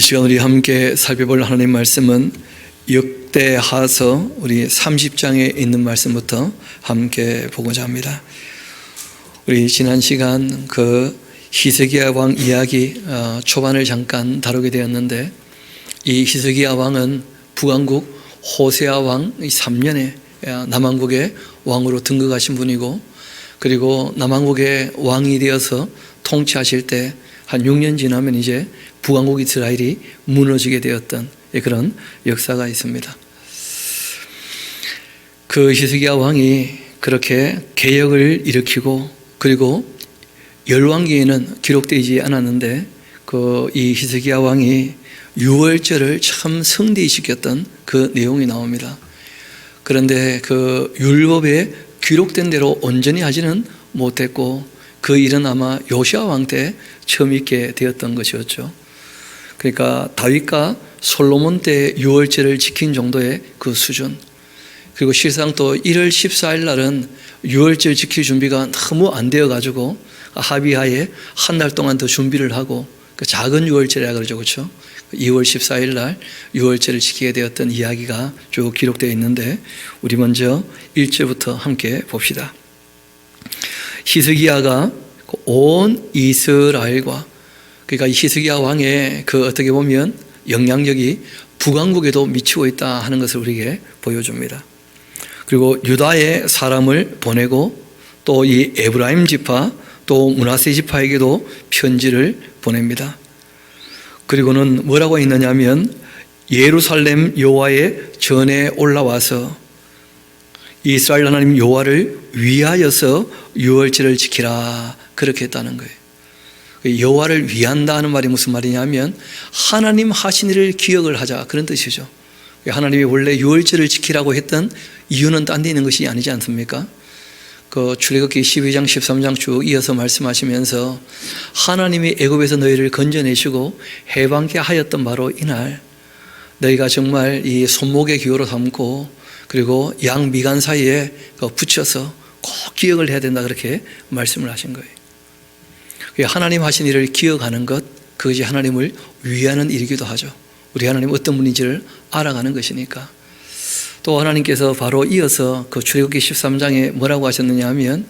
이 시간 우리 함께 살펴볼 하나님 말씀은 역대하서 우리 30장에 있는 말씀부터 함께 보고자 합니다. 우리 지난 시간 그 히스기야 왕 이야기 초반을 잠깐 다루게 되었는데, 이 히스기야 왕은 북왕국 호세아 왕 3년에 남왕국의 왕으로 등극하신 분이고, 그리고 남왕국의 왕이 되어서 통치하실 때 한 6년 지나면 이제 북왕국 이스라엘이 무너지게 되었던 그런 역사가 있습니다. 그 히스기야 왕이 그렇게 개혁을 일으키고, 그리고 열왕기에는 기록되지 않았는데 이 히스기야 왕이 유월절을 참 성대시켰던 그 내용이 나옵니다. 그런데 그 율법에 기록된 대로 온전히 하지는 못했고, 그 일은 아마 요시야 왕 때 처음 있게 되었던 것이었죠. 그러니까 다윗과 솔로몬 때 유월절을 지킨 정도의 그 수준, 그리고 실상 또 1월 14일 날은 유월절 지킬 준비가 너무 안 되어가지고 합의하에 한 달 동안 더 준비를 하고, 그 작은 유월절이라 그러죠, 그렇죠? 2월 14일 날 유월절을 지키게 되었던 이야기가 쭉 기록되어 있는데, 우리 먼저 1절부터 함께 봅시다. 히스기야가 온 이스라엘과, 그러니까 이 히스기야 왕의 그 어떻게 보면 영향력이 북왕국에도 미치고 있다 하는 것을 우리에게 보여줍니다. 그리고 유다의 사람을 보내고, 또 이 에브라임 지파 또 므낫세 지파에게도 편지를 보냅니다. 그리고는 뭐라고 했느냐면, 예루살렘 여호와의 전에 올라와서 이스라엘 하나님 여호와를 위하여서 유월절을 지키라, 그렇게 했다는 거예요. 여호와를 위한다 하는 말이 무슨 말이냐면, 하나님 하신 일을 기억을 하자, 그런 뜻이죠. 하나님이 원래 유월절을 지키라고 했던 이유는 딴 데 있는 것이 아니지 않습니까? 그 출애굽기 12장 13장 쭉 이어서 말씀하시면서, 하나님이 애굽에서 너희를 건져내시고 해방케 하였던 바로 이날 너희가 정말 이 손목의 기호로 삼고, 그리고 양 미간 사이에 붙여서 꼭 기억을 해야 된다, 그렇게 말씀을 하신 거예요. 하나님 하신 일을 기억하는 것, 그것이 하나님을 위하는 일이기도 하죠. 우리 하나님 어떤 분인지를 알아가는 것이니까. 또 하나님께서 바로 이어서 그 출애굽기 13장에 뭐라고 하셨느냐 하면,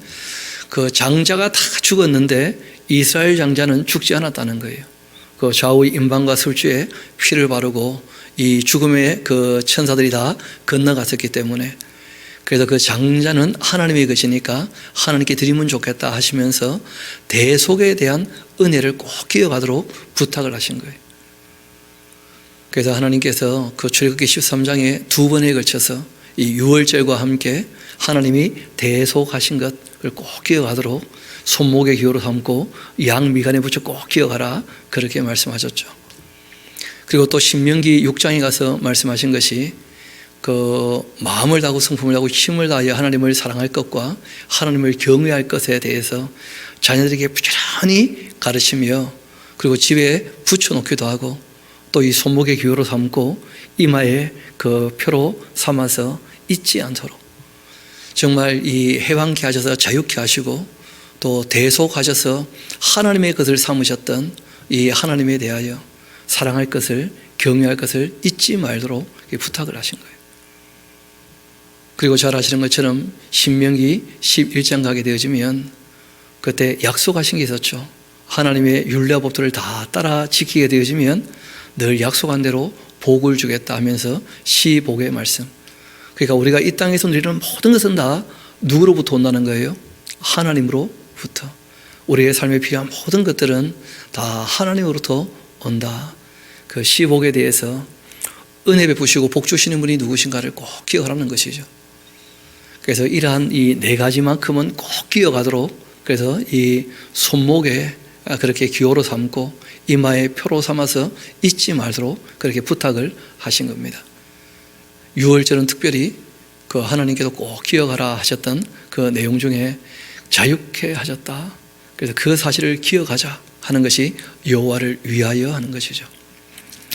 그 장자가 다 죽었는데 이스라엘 장자는 죽지 않았다는 거예요. 그 좌우 임방과 술주에 피를 바르고 이 죽음의 그 천사들이 다 건너갔었기 때문에, 그래서 그 장자는 하나님의 것이니까 하나님께 드리면 좋겠다 하시면서 대속에 대한 은혜를 꼭 기억하도록 부탁을 하신 거예요. 그래서 하나님께서 그 출애굽기 13장에 두 번에 걸쳐서 이 유월절과 함께 하나님이 대속하신 것을 꼭 기억하도록 손목의 기호로 삼고 양 미간에 붙여 꼭 기억하라, 그렇게 말씀하셨죠. 그리고 또 신명기 6장에 가서 말씀하신 것이, 그 마음을 다하고 성품을 다하고 힘을 다하여 하나님을 사랑할 것과 하나님을 경외할 것에 대해서 자녀들에게 부지런히 가르치며, 그리고 집에 붙여놓기도 하고, 또 이 손목의 기호로 삼고 이마에 그 표로 삼아서 잊지 않도록 정말 이 해방케 하셔서 자유케 하시고, 또 대속하셔서 하나님의 것을 삼으셨던 이 하나님에 대하여 사랑할 것을, 경외할 것을 잊지 말도록 부탁을 하신 거예요. 그리고 잘 아시는 것처럼 신명기 11장 가게 되어지면 그때 약속하신 게 있었죠. 하나님의 율례와 법도를 다 따라 지키게 되어지면 늘 약속한 대로 복을 주겠다 하면서 시복의 말씀. 그러니까 우리가 이 땅에서 누리는 모든 것은 다 누구로부터 온다는 거예요? 하나님으로부터. 우리의 삶에 필요한 모든 것들은 다 하나님으로부터 온다. 그 시복에 대해서 은혜 베푸시고 복 주시는 분이 누구신가를 꼭 기억하라는 것이죠. 그래서 이러한 이 네 가지만큼은 꼭 기억하도록, 그래서 이 손목에 그렇게 기호로 삼고 이마에 표로 삼아서 잊지 말도록 그렇게 부탁을 하신 겁니다. 유월절은 특별히 그 하나님께서 꼭 기억하라 하셨던 그 내용 중에 자유케 하셨다. 그래서 그 사실을 기억하자 하는 것이 여호와를 위하여 하는 것이죠.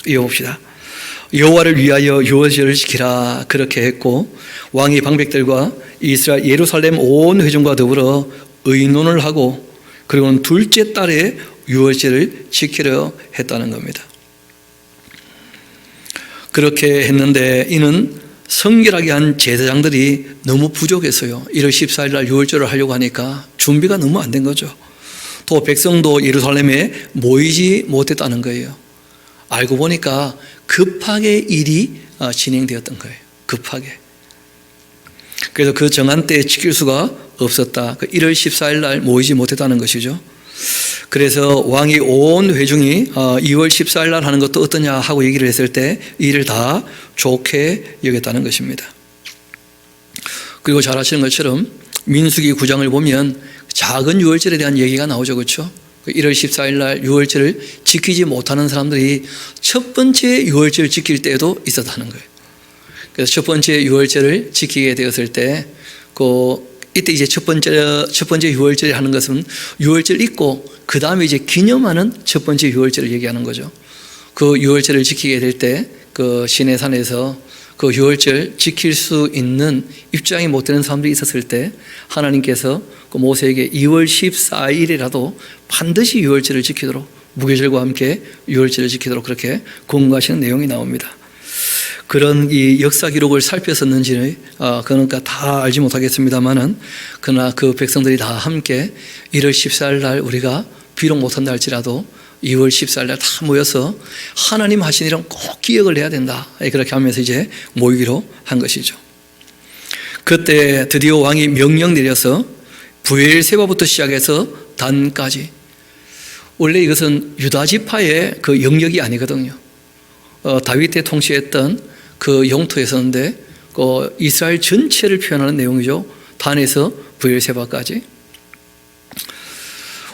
이어봅시다. 여호와를 위하여 유월절을 지키라, 그렇게 했고, 왕이 방백들과 이스라엘 예루살렘 온 회중과 더불어 의논을 하고, 그리고는 둘째 달에 유월절을 지키려 했다는 겁니다. 그렇게 했는데 이는 성결하게 한 제사장들이 너무 부족했어요. 1월 14일 날 유월절을 하려고 하니까 준비가 너무 안 된 거죠. 또 백성도 예루살렘에 모이지 못했다는 거예요. 알고 보니까 급하게 일이 진행되었던 거예요. 급하게. 그래서 그 정한 때에 지킬 수가 없었다. 1월 14일 날 모이지 못했다는 것이죠. 그래서 왕이 온 회중이 2월 14일 날 하는 것도 어떠냐 하고 얘기를 했을 때 이를 다 좋게 여겼다는 것입니다. 그리고 잘 아시는 것처럼 민수기 9장을 보면 작은 유월절에 대한 얘기가 나오죠. 그렇죠? 1월 14일 날 유월절을 지키지 못하는 사람들이 첫 번째 유월절을 지킬 때에도 있었다는 거예요. 그래서 첫 번째 유월절을 지키게 되었을 때 이때 이제 첫 번째 유월절에 하는 것은 유월절 있고 그 다음에 이제 기념하는 첫 번째 유월절을 얘기하는 거죠. 그 유월절을 지키게 될 때 그 시내산에서 그 유월절 지킬 수 있는 입장이 못 되는 사람들이 있었을 때 하나님께서 그 모세에게 2월 14일이라도 반드시 유월절을 지키도록 무교절과 함께 유월절을 지키도록 그렇게 권고하시는 내용이 나옵니다. 그런 이 역사 기록을 살폈었는지는 그러니까 다 알지 못하겠습니다만은 그러나 그 백성들이 다 함께 1월 14일 날 우리가 비록 못한다 할지라도 2월 14일 날 다 모여서 하나님 하신 일은 꼭 기억을 해야 된다. 그렇게 하면서 이제 모이기로 한 것이죠. 그때 드디어 왕이 명령 내려서 브엘세바부터 시작해서 단까지, 원래 이것은 유다 지파의 그 영역이 아니거든요. 다윗 때 통치했던 그 영토였었는데 이스라엘 전체를 표현하는 내용이죠. 단에서 브엘세바까지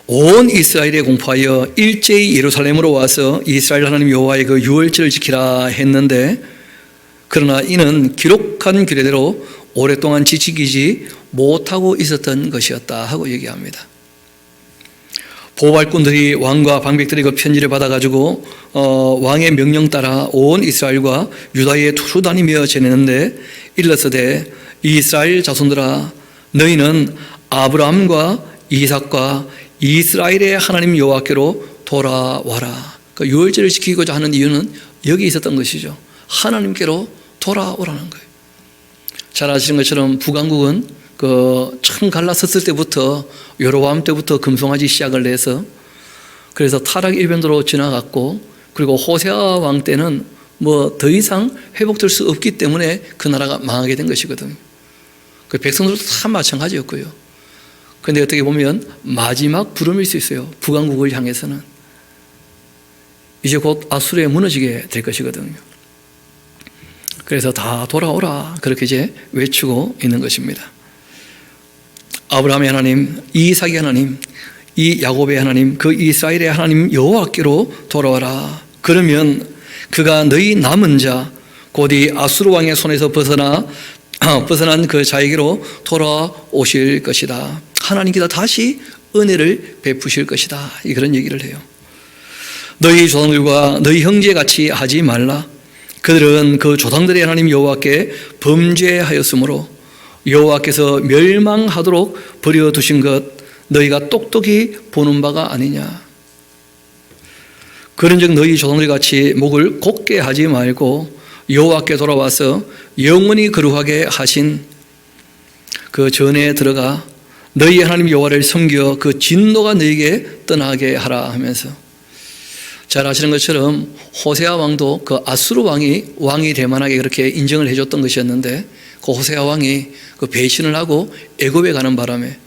온 이스라엘에 공포하여 일제히 예루살렘으로 와서 이스라엘 하나님 여호와의 그 유월절을 지키라 했는데 그러나 이는 기록한 규례대로 오랫동안 지키지 못하고 있었던 것이었다 하고 얘기합니다. 보발꾼들이 왕과 방백들이 그 편지를 받아가지고 왕의 명령 따라 온 이스라엘과 유다에 두루 다니며 지내는데 일러서되 이스라엘 자손들아 너희는 아브라함과 이삭과 이스라엘의 하나님 여호와께로 돌아와라. 그 유월절을 지키고자 하는 이유는 여기 있었던 것이죠. 하나님께로 돌아오라는 거예요. 잘 아시는 것처럼 북왕국은 처음 갈라섰을 때부터 여로보암 때부터 금송아지 시작을 해서 그래서 타락 일변도로 지나갔고 그리고 호세아 왕 때는 뭐 더 이상 회복될 수 없기 때문에 그 나라가 망하게 된 것이거든요. 그 백성들도 다 마찬가지였고요. 그런데 어떻게 보면 마지막 부름일 수 있어요. 북왕국을 향해서는 이제 곧 아수르에 무너지게 될 것이거든요. 그래서 다 돌아오라 그렇게 이제 외치고 있는 것입니다. 아브라함의 하나님, 이삭의 하나님, 이 야곱의 하나님, 그 이스라엘의 하나님 여호와께로 돌아와라. 그러면 그가 너희 남은 자 곧 이 아수르 왕의 손에서 벗어난 그 자에게로 돌아오실 것이다. 하나님께서 다시 은혜를 베푸실 것이다. 그런 얘기를 해요. 너희 조상들과 너희 형제같이 하지 말라. 그들은 그 조상들의 하나님 여호와께 범죄하였으므로 여호와께서 멸망하도록 버려두신 것 너희가 똑똑히 보는 바가 아니냐. 그런즉 너희 조상들 같이 목을 곧게 하지 말고 여호와께 돌아와서 영원히 거룩하게 하신 그 전에 들어가 너희 하나님 여호와를 섬겨 그 진노가 너희에게 떠나게 하라 하면서 잘 아시는 것처럼 호세아 왕도 그 아수르 왕이 될 만하게 그렇게 인정을 해줬던 것이었는데 그 호세아 왕이 그 배신을 하고 애굽에 가는 바람에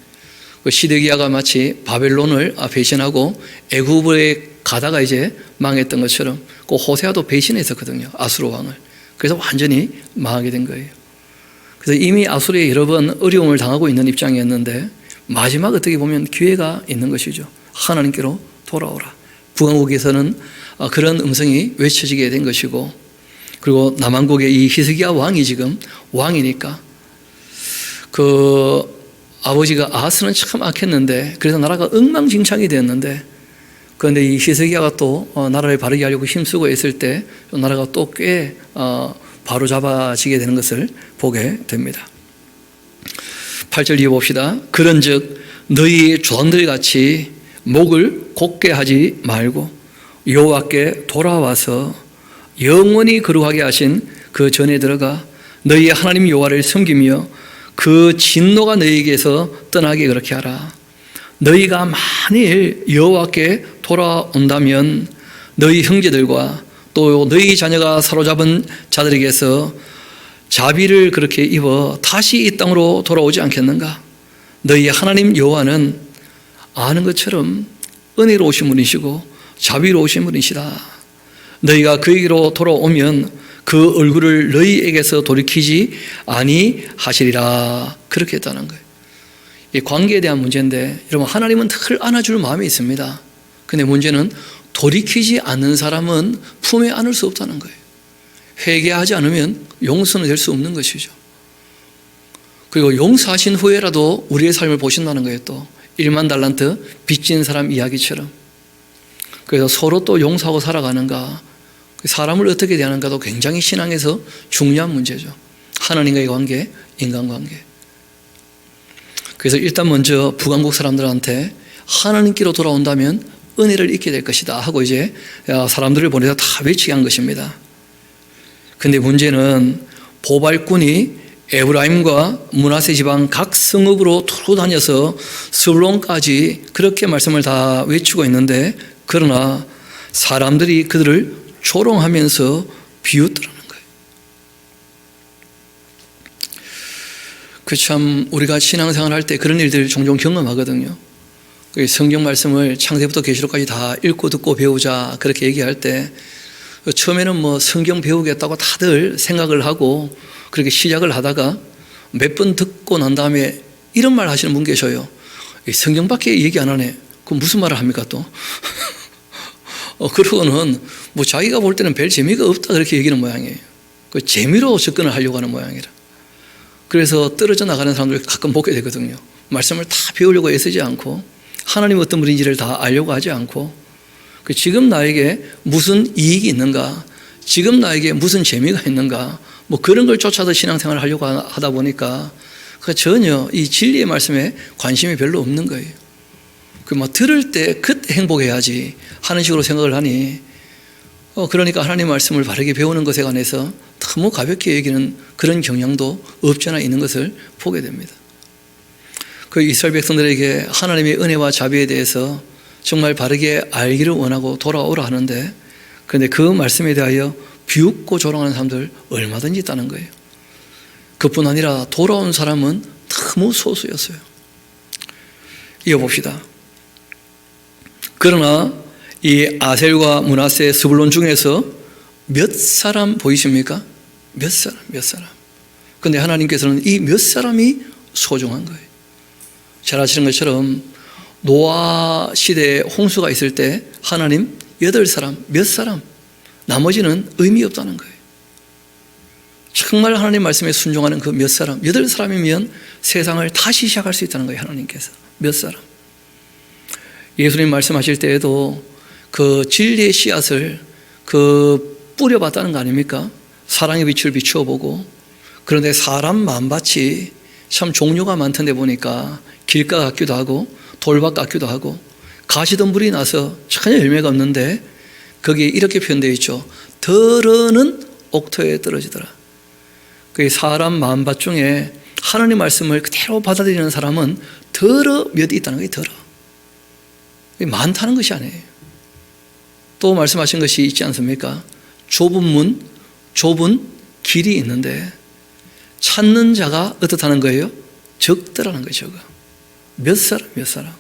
그 시드기야가 마치 바벨론을 배신하고 애굽에 가다가 이제 망했던 것처럼 그 호세아도 배신했었거든요. 아수르 왕을. 그래서 완전히 망하게 된 거예요. 그래서 이미 아수르에 여러 번 어려움을 당하고 있는 입장이었는데 마지막 어떻게 보면 기회가 있는 것이죠. 하나님께로 돌아오라. 북왕국에서는 그런 음성이 외쳐지게 된 것이고 그리고 남왕국의 이 히스기야 왕이 지금 왕이니까 그 아버지가 아하스는 참 악했는데 그래서 나라가 엉망진창이 되었는데 그런데 이 히스기야가 또 나라를 바르게 하려고 힘쓰고 있을 때 나라가 또 꽤 바로잡아지게 되는 것을 보게 됩니다. 8절 이어 봅시다. 그런즉 너희 조상들 같이 목을 곧게 하지 말고 여호와께 돌아와서 영원히 거룩하게 하신 그 전에 들어가 너희의 하나님 여호와를 섬기며 그 진노가 너희에게서 떠나게 그렇게 하라. 너희가 만일 여호와께 돌아온다면 너희 형제들과 또 너희 자녀가 사로잡은 자들에게서 자비를 그렇게 입어 다시 이 땅으로 돌아오지 않겠는가? 너희 하나님 여호와는 아는 것처럼 은혜로우신 분이시고 자비로우신 분이시다. 너희가 그에게로 돌아오면 그 얼굴을 너희에게서 돌이키지 아니하시리라. 그렇게 했다는 거예요. 이 관계에 대한 문제인데, 여러분, 하나님은 늘 안아줄 마음이 있습니다. 근데 문제는 돌이키지 않는 사람은 품에 안을 수 없다는 거예요. 회개하지 않으면 용서는 될 수 없는 것이죠. 그리고 용서하신 후에라도 우리의 삶을 보신다는 거예요. 또 1만 달란트 빚진 사람 이야기처럼. 그래서 서로 또 용서하고 살아가는가, 사람을 어떻게 대하는가도 굉장히 신앙에서 중요한 문제죠. 하나님과의 관계, 인간관계. 그래서 일단 먼저 북왕국 사람들한테 하나님께로 돌아온다면 은혜를 잊게 될 것이다 하고 이제 사람들을 보내서 다 외치게 한 것입니다. 근데 문제는 보발꾼이 에브라임과 므낫세 지방 각 성읍으로 돌아다녀서 스불론까지 그렇게 말씀을 다 외치고 있는데, 그러나 사람들이 그들을 조롱하면서 비웃더라는 거예요. 그 참 우리가 신앙생활 할 때 그런 일들을 종종 경험하거든요. 성경 말씀을 창세부터 계시록까지 다 읽고 듣고 배우자 그렇게 얘기할 때 처음에는 뭐 성경 배우겠다고 다들 생각을 하고 그렇게 시작을 하다가 몇 번 듣고 난 다음에 이런 말 하시는 분 계셔요. 성경밖에 얘기 안 하네. 그럼 무슨 말을 합니까 또? 그러고는 뭐 자기가 볼 때는 별 재미가 없다 그렇게 얘기하는 모양이에요. 그 재미로 접근을 하려고 하는 모양이라. 그래서 떨어져 나가는 사람들 가끔 보게 되거든요. 말씀을 다 배우려고 애쓰지 않고 하나님 어떤 분인지를 다 알려고 하지 않고 지금 나에게 무슨 이익이 있는가, 지금 나에게 무슨 재미가 있는가, 뭐 그런 걸 쫓아서 신앙생활을 하려고 하다 보니까 전혀 이 진리의 말씀에 관심이 별로 없는 거예요. 들을 때 그때 행복해야지 하는 식으로 생각을 하니 그러니까 하나님 말씀을 바르게 배우는 것에 관해서 너무 가볍게 여기는 그런 경향도 없지 않아 있는 것을 보게 됩니다. 그 이스라엘 백성들에게 하나님의 은혜와 자비에 대해서 정말 바르게 알기를 원하고 돌아오라 하는데, 그런데 그 말씀에 대하여 비웃고 조롱하는 사람들 얼마든지 있다는 거예요. 그뿐 아니라 돌아온 사람은 너무 소수였어요. 이어봅시다. 그러나 이 아셀과 므낫세, 스불론 중에서 몇 사람 보이십니까? 몇 사람. 그런데 하나님께서는 이 몇 사람이 소중한 거예요. 잘 아시는 것처럼 노아 시대에 홍수가 있을 때 하나님 8사람, 몇 사람, 나머지는 의미 없다는 거예요. 정말 하나님 말씀에 순종하는 그 몇 사람, 8사람이면 세상을 다시 시작할 수 있다는 거예요. 하나님께서 몇 사람. 예수님 말씀하실 때에도 그 진리의 씨앗을 뿌려봤다는 거 아닙니까? 사랑의 빛을 비추어보고. 그런데 사람 마음밭이 참 종류가 많던데 보니까 길가 같기도 하고 돌밭 같기도 하고 가시덤불이 나서 전혀 열매가 없는데 거기에 이렇게 표현되어 있죠. 덜어는 옥토에 떨어지더라. 그 사람 마음밭 중에 하나님 말씀을 그대로 받아들이는 사람은 덜어 몇 있다는 거예요. 덜어. 많다는 것이 아니에요. 또 말씀하신 것이 있지 않습니까? 좁은 문, 좁은 길이 있는데 찾는 자가 어떻다는 거예요? 적더라는 거예요. 적어. 몇 사람.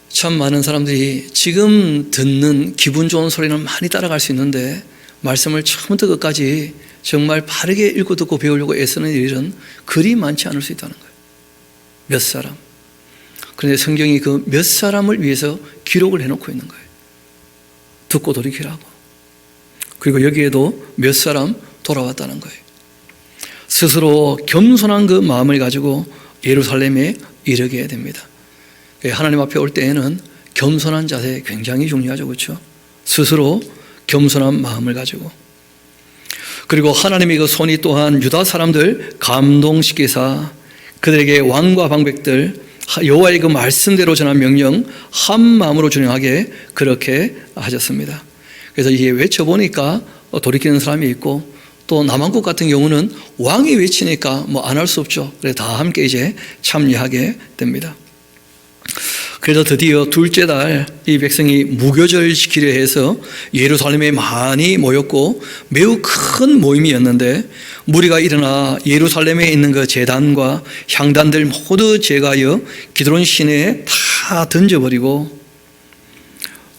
참 많은 사람들이 지금 듣는 기분 좋은 소리는 많이 따라갈 수 있는데 말씀을 처음부터 끝까지 정말 바르게 읽고 듣고 배우려고 애쓰는 일은 그리 많지 않을 수 있다는 거예요. 몇 사람. 그런데 성경이 그 몇 사람을 위해서 기록을 해놓고 있는 거예요. 듣고 돌이키라고. 그리고 여기에도 몇 사람 돌아왔다는 거예요. 스스로 겸손한 그 마음을 가지고 예루살렘에 이르게 됩니다. 하나님 앞에 올 때에는 겸손한 자세 굉장히 중요하죠. 그렇죠? 스스로 겸손한 마음을 가지고. 그리고 하나님의 그 손이 또한 유다 사람들 감동시키사 그들에게 왕과 방백들 여호와의 그 말씀대로 전한 명령 한 마음으로 준행하게 그렇게 하셨습니다. 그래서 이게 외쳐보니까 돌이키는 사람이 있고, 또 남한국 같은 경우는 왕이 외치니까 뭐 안 할 수 없죠. 그래서 다 함께 이제 참여하게 됩니다. 그래서 드디어 둘째 달 이 백성이 무교절 지키려 해서 예루살렘에 많이 모였고 매우 큰 모임이었는데, 무리가 일어나 예루살렘에 있는 그 제단과 향단들 모두 제거하여 기드론 시내에 다 던져버리고,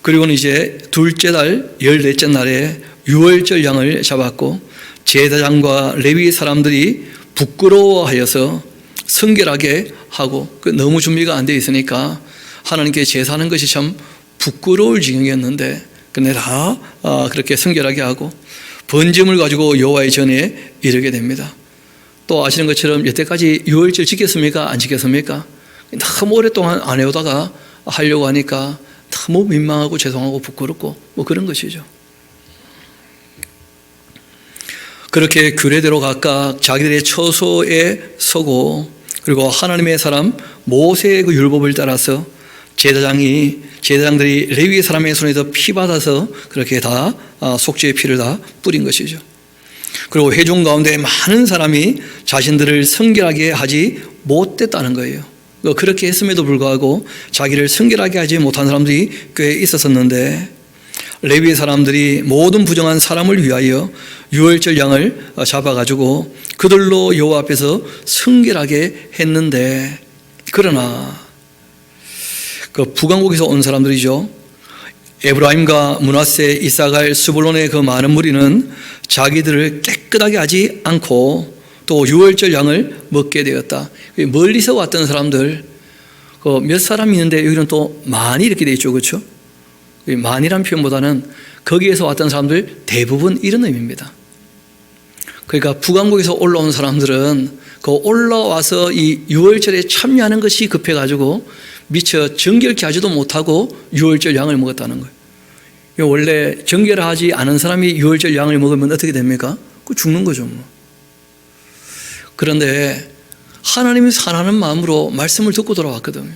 그리고는 이제 둘째 달 14째 날에 유월절 양을 잡았고, 제사장과 레위 사람들이 부끄러워하여서 성결하게 하고, 너무 준비가 안 돼 있으니까 하나님께 제사하는 것이 참 부끄러울 지경이었는데, 근데 다 그렇게 성결하게 하고 번제물 가지고 여호와의 전에 이르게 됩니다. 또 아시는 것처럼 여태까지 유월절 지켰습니까? 안 지켰습니까? 너무 오랫동안 안 해오다가 하려고 하니까 너무 민망하고 죄송하고 부끄럽고 뭐 그런 것이죠. 그렇게 규례대로 각각 자기들의 처소에 서고, 그리고 하나님의 사람 모세의 그 율법을 따라서 제사장들이 레위 사람의 손에서 피 받아서 그렇게 다 속죄의 피를 다 뿌린 것이죠. 그리고 회중 가운데 많은 사람이 자신들을 성결하게 하지 못했다는 거예요. 그렇게 했음에도 불구하고 자기를 성결하게 하지 못한 사람들이 꽤 있었었는데, 레위 사람들이 모든 부정한 사람을 위하여 유월절 양을 잡아가지고 그들로 여호와 앞에서 성결하게 했는데, 그러나 그 북왕국에서 온 사람들이죠. 에브라임과 므낫세, 이사갈, 스불론의 그 많은 무리는 자기들을 깨끗하게 하지 않고 또 유월절 양을 먹게 되었다. 멀리서 왔던 사람들, 몇 사람 있는데 여기는 또 많이 이렇게 돼 있죠, 그렇죠? 많이란 표현보다는 거기에서 왔던 사람들 대부분 이런 의미입니다. 그러니까 북왕국에서 올라온 사람들은 그 올라와서 이 유월절에 참여하는 것이 급해가지고 미처 정결케 하지도 못하고 유월절 양을 먹었다는 거예요. 원래 정결하지 않은 사람이 유월절 양을 먹으면 어떻게 됩니까? 그 죽는 거죠, 뭐. 그런데 하나님이 사랑하는 마음으로 말씀을 듣고 돌아왔거든요.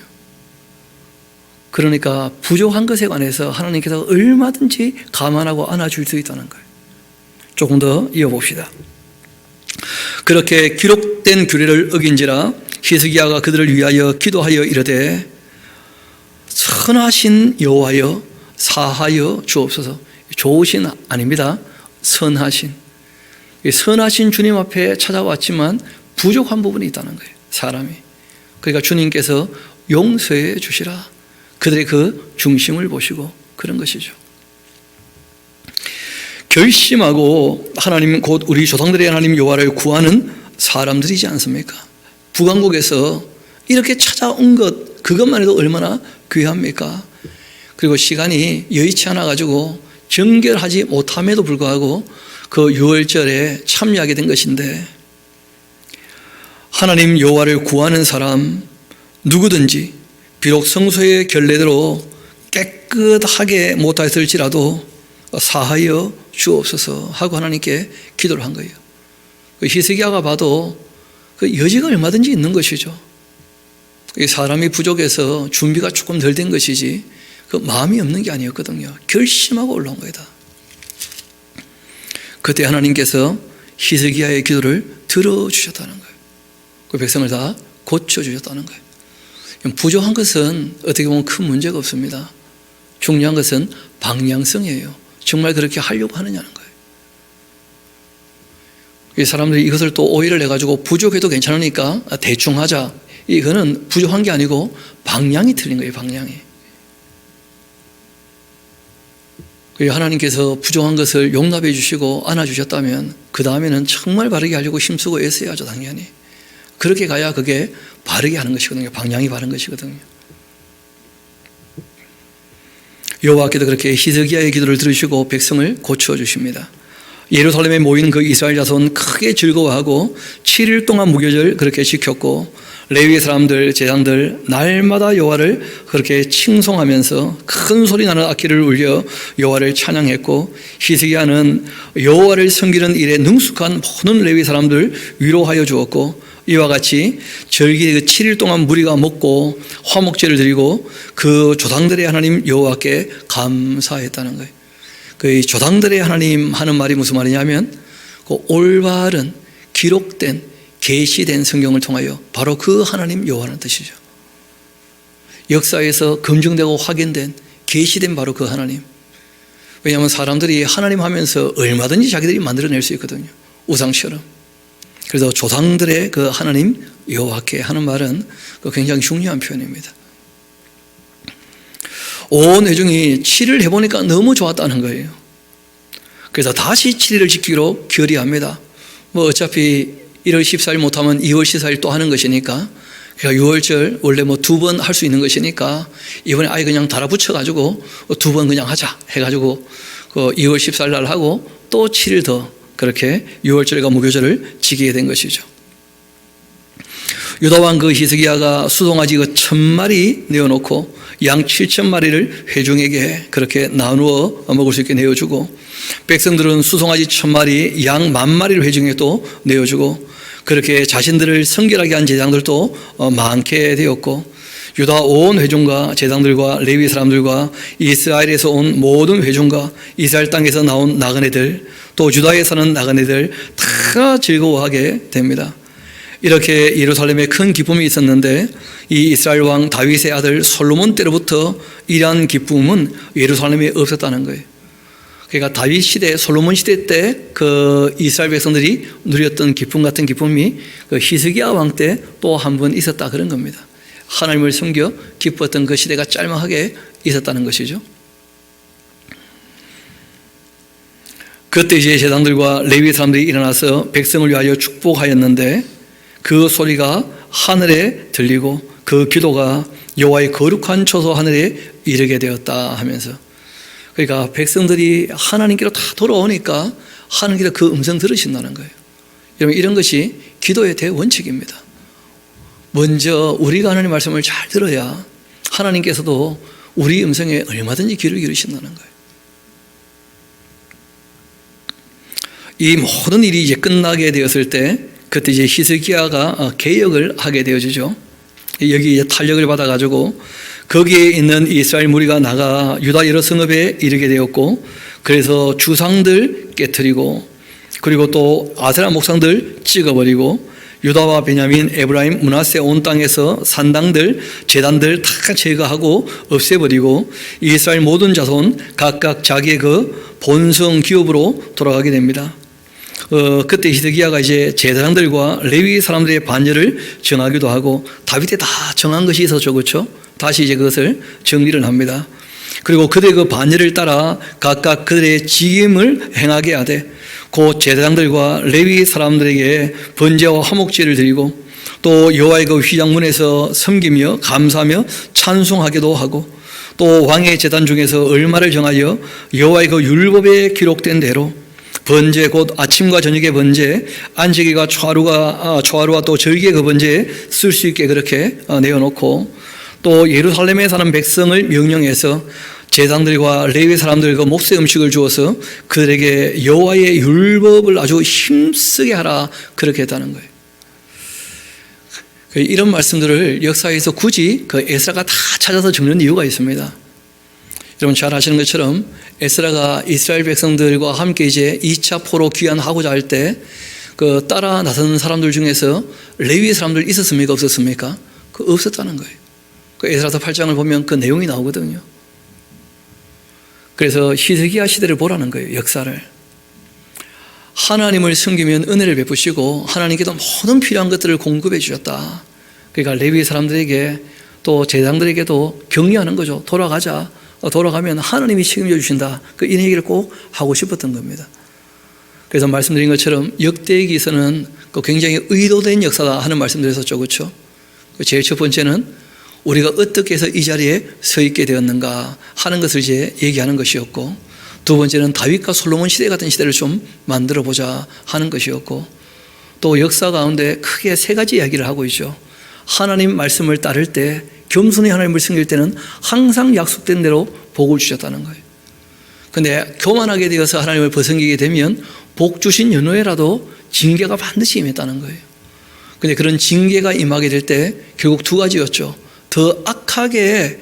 그러니까 부족한 것에 관해서 하나님께서 얼마든지 감안하고 안아줄 수 있다는 거예요. 조금 더 이어봅시다. 그렇게 기록된 규례를 어긴지라 히스기야가 그들을 위하여 기도하여 이르되, 선하신 여호와여 사하여 주옵소서. 좋으신 아닙니다. 선하신. 선하신 주님 앞에 찾아왔지만 부족한 부분이 있다는 거예요, 사람이. 그러니까 주님께서 용서해 주시라. 그들의 그 중심을 보시고 그런 것이죠. 결심하고 하나님, 곧 우리 조상들의 하나님 여호와를 구하는 사람들이지 않습니까? 북왕국에서 이렇게 찾아온 것, 그것만 해도 얼마나 귀합니까? 그리고 시간이 여의치 않아 가지고 정결하지 못함에도 불구하고 그 유월절에 참여하게 된 것인데, 하나님 여호와를 구하는 사람 누구든지 비록 성소의 결례대로 깨끗하게 못하였을지라도 사하여 주옵소서 하고 하나님께 기도를 한 거예요. 히스기야가 봐도 그 여지가 얼마든지 있는 것이죠. 사람이 부족해서 준비가 조금 덜 된 것이지 그 마음이 없는 게 아니었거든요. 결심하고 올라온 거다. 그때 하나님께서 히스기야의 기도를 들어주셨다는 거예요. 그 백성을 다 고쳐주셨다는 거예요. 부족한 것은 어떻게 보면 큰 문제가 없습니다. 중요한 것은 방향성이에요. 정말 그렇게 하려고 하느냐는 거예요. 이 사람들이 이것을 또 오해를 해가지고 부족해도 괜찮으니까 대충 하자. 이거는 부족한 게 아니고 방향이 틀린 거예요, 방향이. 하나님께서 부족한 것을 용납해 주시고 안아주셨다면 그 다음에는 정말 바르게 하려고 힘쓰고 애써야죠, 당연히. 그렇게 가야 그게 바르게 하는 것이거든요. 방향이 바른 것이거든요. 여호와께도 그렇게 히스기야의 기도를 들으시고 백성을 고쳐주십니다. 예루살렘에 모인 그 이스라엘 자손 크게 즐거워하고 7일 동안 무교절 그렇게 지켰고, 레위 사람들, 제사장들 날마다 여호와를 그렇게 칭송하면서 큰 소리 나는 악기를 울려 여호와를 찬양했고, 히스기야는 여호와를 섬기는 일에 능숙한 모든 레위 사람들 위로하여 주었고, 이와 같이 절기의 그 7일 동안 무리가 먹고 화목제를 드리고 그 조상들의 하나님 여호와께 감사했다는 거예요. 그 조상들의 하나님 하는 말이 무슨 말이냐면 그 올바른 기록된 계시된 성경을 통하여 바로 그 하나님 여호와라는 뜻이죠. 역사에서 검증되고 확인된 계시된 바로 그 하나님. 왜냐하면 사람들이 하나님 하면서 얼마든지 자기들이 만들어낼 수 있거든요. 우상처럼. 그래서 조상들의 그 하나님 여호와께 하는 말은 굉장히 중요한 표현입니다. 온 회중이 7일 해보니까 너무 좋았다는 거예요. 그래서 다시 7일을 지키기로 결의합니다. 뭐 어차피 1월 14일 못하면 2월 14일 또 하는 것이니까, 그러니까 6월절 원래 뭐 2번 할 수 있는 것이니까 이번에 아예 그냥 달아붙여가지고 2번 그냥 하자 해가지고 그 2월 14일 날 하고 또 7일 더 그렇게 6월절과 무교절을 지키게 된 것이죠. 유다왕 그 히스기야가 수송아지 그 1000마리 내어놓고 양 7000마리를 회중에게 그렇게 나누어 먹을 수 있게 내어주고, 백성들은 수송아지 1000마리, 양 10,000마리를 회중에 또 내어주고, 그렇게 자신들을 성결하게 한 제장들도 많게 되었고, 유다 온 회중과 제장들과 레위 사람들과 이스라엘에서 온 모든 회중과 이스라엘 땅에서 나온 나그네들, 또 유다에 사는 나그네들 다 즐거워하게 됩니다. 이렇게 예루살렘에 큰 기쁨이 있었는데 이 이스라엘 왕 다윗의 아들 솔로몬 때로부터 이러한 기쁨은 예루살렘에 없었다는 거예요. 그러니까 다윗 시대, 솔로몬 시대 때 그 이스라엘 백성들이 누렸던 기쁨 같은 기쁨이 그 히스기야 왕 때 또 한 번 있었다 그런 겁니다. 하나님을 섬겨 기뻤던 그 시대가 짤막하게 있었다는 것이죠. 그때 이제 제사장들과 레위 사람들이 일어나서 백성을 위하여 축복하였는데 그 소리가 하늘에 들리고 그 기도가 여호와의 거룩한 처소 하늘에 이르게 되었다 하면서, 그러니까 백성들이 하나님께로 다 돌아오니까 하나님께서 그 음성 들으신다는 거예요. 여러분, 이런 것이 기도의 대원칙입니다. 먼저 우리가 하나님 말씀을 잘 들어야 하나님께서도 우리 음성에 얼마든지 귀를 기울이신다는 거예요. 이 모든 일이 이제 끝나게 되었을 때 그때 이제 히스기야가 개혁을 하게 되어지죠. 여기 이제 탄력을 받아가지고 거기에 있는 이스라엘 무리가 나가 유다 여러 성읍에 이르게 되었고, 그래서 주상들 깨뜨리고, 그리고 또 아세라 목상들 찍어버리고, 유다와 베냐민, 에브라임, 므낫세 온 땅에서 산당들, 제단들 다 제거하고 없애버리고 이스라엘 모든 자손 각각 자기의 그 본성 기업으로 돌아가게 됩니다. 그때 히스기야가 이제 제사장들과 레위 사람들의 반열을 정하기도 하고, 다윗에 다 정한 것이 있었죠, 그렇죠? 다시 이제 그것을 정리를 합니다. 그리고 그들의 그 반열을 따라 각각 그들의 직임을 행하게 하되, 그 제사장들과 레위 사람들에게 번제와 화목제를 드리고, 또 여호와의 그 휘장문에서 섬기며 감사하며 찬송하기도 하고, 또 왕의 제단 중에서 얼마를 정하여 여호와의 그 율법에 기록된 대로 번제, 곧 아침과 저녁의 번제, 안식일과 초하루와 또 절기의 그 번제에 쓸 수 있게 그렇게 내어놓고, 또 예루살렘에 사는 백성을 명령해서 제사장들과 레위 사람들 그 몫의 음식을 주어서 그들에게 여호와의 율법을 아주 힘쓰게 하라 그렇게 했다는 거예요. 이런 말씀들을 역사에서 굳이 그 에스라가 다 찾아서 적는 이유가 있습니다. 여러분 잘 아시는 것처럼 에스라가 이스라엘 백성들과 함께 이제 2차 포로 귀환하고자 할 때 그 따라 나선 사람들 중에서 레위 사람들 있었습니까? 없었습니까? 그 없었다는 거예요. 그 에스라서 8장을 보면 그 내용이 나오거든요. 그래서 히스기야 시대를 보라는 거예요. 역사를. 하나님을 섬기면 은혜를 베푸시고 하나님께도 모든 필요한 것들을 공급해 주셨다. 그러니까 레위 사람들에게 또 제사장들에게도 격려하는 거죠. 돌아가자. 돌아가면 하나님이 책임져 주신다. 이 얘기를 꼭 하고 싶었던 겁니다. 그래서 말씀드린 것처럼 역대기에서는 굉장히 의도된 역사다 하는 말씀드렸었죠. 그렇죠? 제일 첫 번째는 우리가 어떻게 해서 이 자리에 서 있게 되었는가 하는 것을 이제 얘기하는 것이었고, 두 번째는 다윗과 솔로몬 시대 같은 시대를 좀 만들어 보자 하는 것이었고, 또 역사 가운데 크게 세 가지 이야기를 하고 있죠. 하나님 말씀을 따를 때, 겸손히 하나님을 섬길 때는 항상 약속된 대로 복을 주셨다는 거예요. 그런데 교만하게 되어서 하나님을 벗어기게 되면 복 주신 연후에라도 징계가 반드시 임했다는 거예요. 근데 그런 징계가 임하게 될 때 결국 두 가지였죠. 더 악하게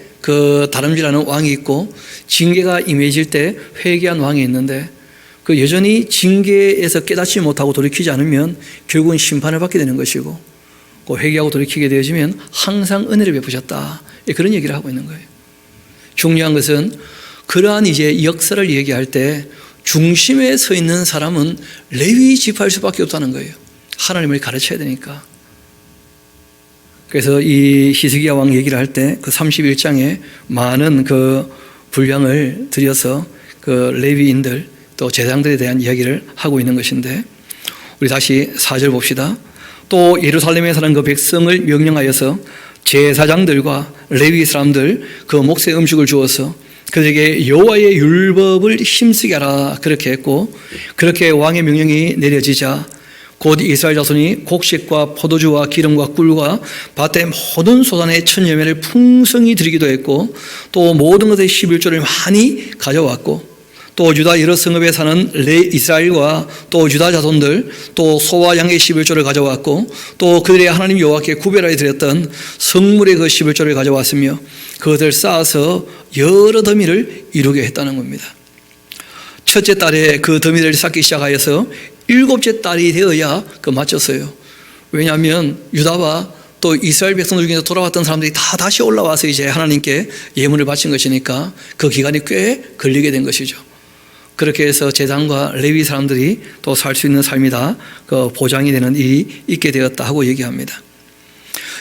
다름질하는 왕이 있고, 징계가 임해질 때 회개한 왕이 있는데, 여전히 징계에서 깨닫지 못하고 돌이키지 않으면 결국은 심판을 받게 되는 것이고, 회개하고 돌이키게 되어지면 항상 은혜를 베푸셨다, 그런 얘기를 하고 있는 거예요. 중요한 것은 그러한 이제 역사를 얘기할 때 중심에 서 있는 사람은 레위 지파일 수밖에 없다는 거예요. 하나님을 가르쳐야 되니까. 그래서 이 히스기야 왕 얘기를 할 때 그 31장에 많은 분량을 들여서 레위인들 또 제사장들에 대한 이야기를 하고 있는 것인데, 우리 다시 4절 봅시다. 또 예루살렘에 사는 그 백성을 명령하여서 제사장들과 레위 사람들 그 몫의 음식을 주어서 그들에게 여호와의 율법을 힘쓰게 하라, 그렇게 했고, 그렇게 왕의 명령이 내려지자 곧 이스라엘 자손이 곡식과 포도주와 기름과 꿀과 밭의 모든 소산의 천여매를 풍성히 드리기도 했고, 또 모든 것의 11조를 많이 가져왔고, 또 유다 여러 성읍에 사는 이스라엘과 또 유다 자손들 또 소와 양의 11조를 가져왔고, 또 그들의 하나님 여호와께 구별하여 드렸던 성물의 그 11조를 가져왔으며 그것을 쌓아서 여러 더미를 이루게 했다는 겁니다. 첫째 달에 그 더미를 쌓기 시작하여서 7째 달이 되어야 마쳤어요. 왜냐하면 유다와 또 이스라엘 백성들 중에서 돌아왔던 사람들이 다 다시 올라와서 이제 하나님께 예물을 바친 것이니까 그 기간이 꽤 걸리게 된 것이죠. 그렇게 해서 제사장과 레위 사람들이 또 살 수 있는 삶이 다 보장이 되는 일이 있게 되었다 하고 얘기합니다.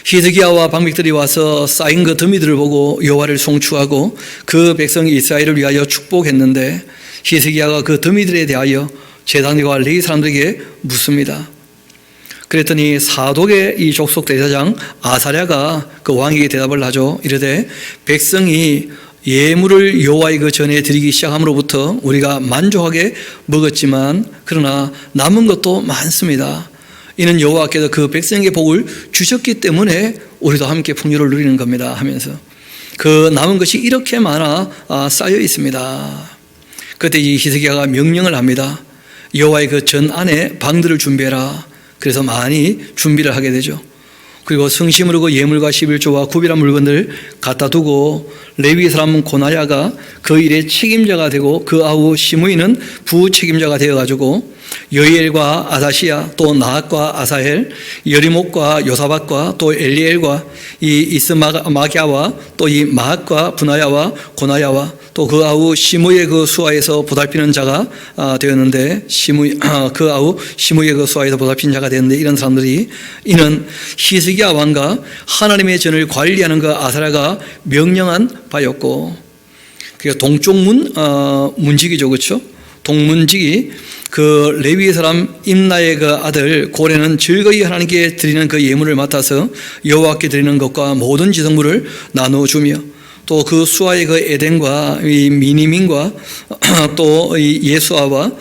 히스기야와 방백들이 와서 쌓인 그 더미들을 보고 여호와를 송축하고 그 백성이 이스라엘을 위하여 축복했는데, 히스기야가 그 더미들에 대하여 제사장들과 레위 사람들에게 묻습니다. 그랬더니 사독의 이 족속 대사장 아사랴가 그 왕에게 대답을 하죠. 이르되 백성이 예물을 여호와의 그 전에 드리기 시작함으로부터 우리가 만족하게 먹었지만 그러나 남은 것도 많습니다. 이는 여호와께서 그 백성에게 복을 주셨기 때문에 우리도 함께 풍요를 누리는 겁니다 하면서 그 남은 것이 이렇게 많아 쌓여 있습니다. 그때 이 히스기야가 명령을 합니다. 여호와의 그 전 안에 방들을 준비해라. 그래서 많이 준비를 하게 되죠. 그리고 성심으로 그 예물과 11조와 구별한 물건을 갖다 두고 레위 사람 고나야가 그 일의 책임자가 되고 그 아우 시므이는 부책임자가 되어가지고 여이엘과 아사시야 또 나핫과 아사헬 여리목과 요사밧과 또 엘리엘과 이 이스마기야와 또 이 마핫과 분하야와 고나야와 또 그 아우 시므이의 그 수하에서 보살피는 자가 되었는데 그 아우 시므이의 그 수하에서 보살피는 자가 되었는데, 이런 사람들이 이는 히스기야 왕과 하나님의 전을 관리하는 그 아사랴가 명령한 바였고, 그러니까 동쪽 문직이죠, 그렇죠? 동문직이 그 레위 사람 임나의 그 아들 고레는 즐거이 하나님께 드리는 그 예물을 맡아서 여호와께 드리는 것과 모든 지성물을 나누어 주며, 또 그 수아의 그 에덴과 이 미니민과 또 이 예수아와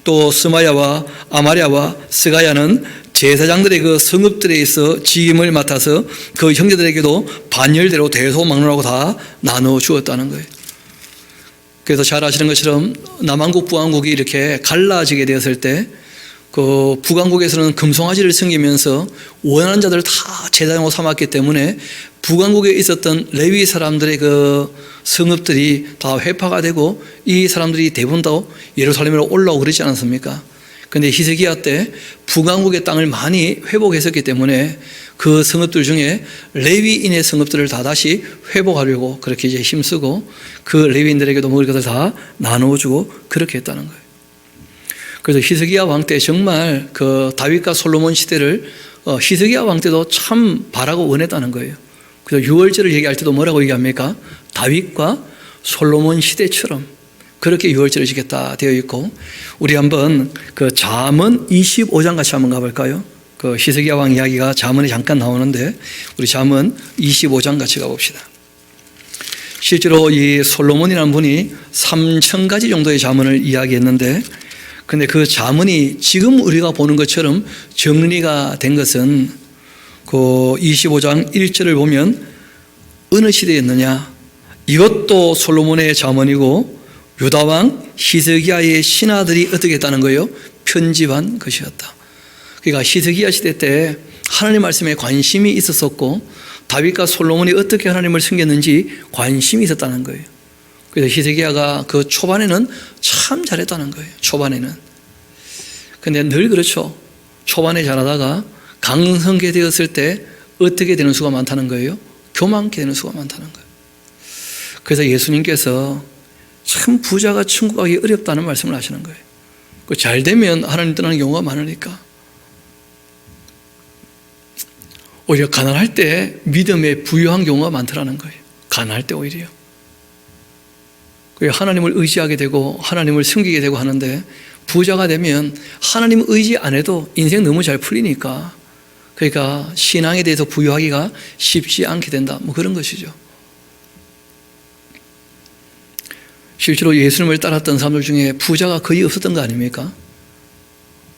또 스마야와 아마랴와 스가야는 제사장들의 그 성읍들에 있어 지임을 맡아서 그 형제들에게도 반열대로 대소막론하고 다 나누어 주었다는 거예요. 그래서 잘 아시는 것처럼 남한국 북한국이 이렇게 갈라지게 되었을 때 그 북한국에서는 금송아지를 섬기면서 원하는 자들을 다 제사장으로 삼았기 때문에 북한국에 있었던 레위 사람들의 그 성읍들이 다 회파가 되고 이 사람들이 대부분 다 예루살렘으로 올라오고 그러지 않았습니까? 그런데 히스기야 때 북한국의 땅을 많이 회복했었기 때문에 그 성읍들 중에 레위인의 성읍들을 다 다시 회복하려고 그렇게 이제 힘쓰고 그 레위인들에게도 먹을 것을 다 나누어주고 그렇게 했다는 거예요. 그래서 히스기야 왕 때 정말 그 다윗과 솔로몬 시대를 히스기야 왕 때도 참 바라고 원했다는 거예요. 그래서 유월절을 얘기할 때도 뭐라고 얘기합니까? 다윗과 솔로몬 시대처럼 그렇게 유월절을 지켰다 되어 있고, 우리 한번 그 잠언 25장 같이 한번 가볼까요? 그 히스기야 왕 이야기가 잠언에 잠깐 나오는데 우리 잠언 25장 같이 가봅시다. 실제로 이 솔로몬이라는 분이 3,000가지 정도의 잠언을 이야기했는데, 근데 그 잠언이 지금 우리가 보는 것처럼 정리가 된 것은 그 25장 1절을 보면 어느 시대였느냐? 이것도 솔로몬의 잠언이고 유다왕 히스기야의 신하들이 어떻게 했다는 거예요? 편집한 것이었다. 그러니까 히스기야 시대 때 하나님 말씀에 관심이 있었었고 다윗과 솔로몬이 어떻게 하나님을 섬겼는지 관심이 있었다는 거예요. 그래서 히스기야가 그 초반에는 참 잘했다는 거예요. 초반에는. 근데 늘 그렇죠. 초반에 잘하다가 강성게 되었을 때 어떻게 되는 수가 많다는 거예요? 교만케 되는 수가 많다는 거예요. 그래서 예수님께서 참 부자가 천국 가기 어렵다는 말씀을 하시는 거예요. 잘 되면 하나님 떠나는 경우가 많으니까. 오히려 가난할 때 믿음에 부유한 경우가 많더라는 거예요. 가난할 때 오히려. 하나님을 의지하게 되고 하나님을 섬기게 되고 하는데 부자가 되면 하나님 의지 안 해도 인생 너무 잘 풀리니까 그러니까 신앙에 대해서 부유하기가 쉽지 않게 된다. 뭐 그런 것이죠. 실제로 예수님을 따랐던 사람들 중에 부자가 거의 없었던 거 아닙니까?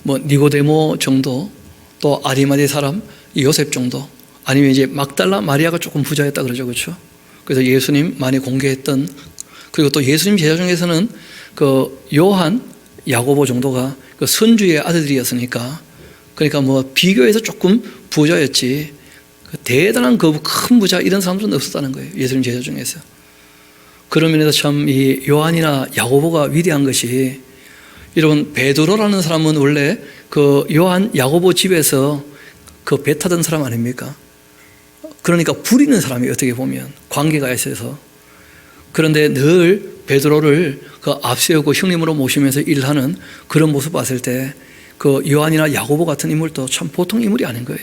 뭐 니고데모 정도, 또 아리마대 사람 요셉 정도, 아니면 이제 막달라 마리아가 조금 부자였다 그러죠, 그렇죠? 그래서 예수님 많이 공개했던, 그리고 또 예수님 제자 중에서는 그 요한, 야고보 정도가 그 선주의 아들들이었으니까, 그러니까 뭐 비교해서 조금 부자였지 그 대단한 그 큰 부자 이런 사람들은 없었다는 거예요, 예수님 제자 중에서. 그런 면에서 참 이 요한이나 야고보가 위대한 것이, 여러분 베드로라는 사람은 원래 그 요한 야고보 집에서 그 배 타던 사람 아닙니까? 그러니까 부리는 사람이 어떻게 보면 관계가 있어서. 그런데 늘 베드로를 그 앞세우고 형님으로 모시면서 일하는 그런 모습 봤을 때 그 요한이나 야고보 같은 인물도 참 보통 인물이 아닌 거예요.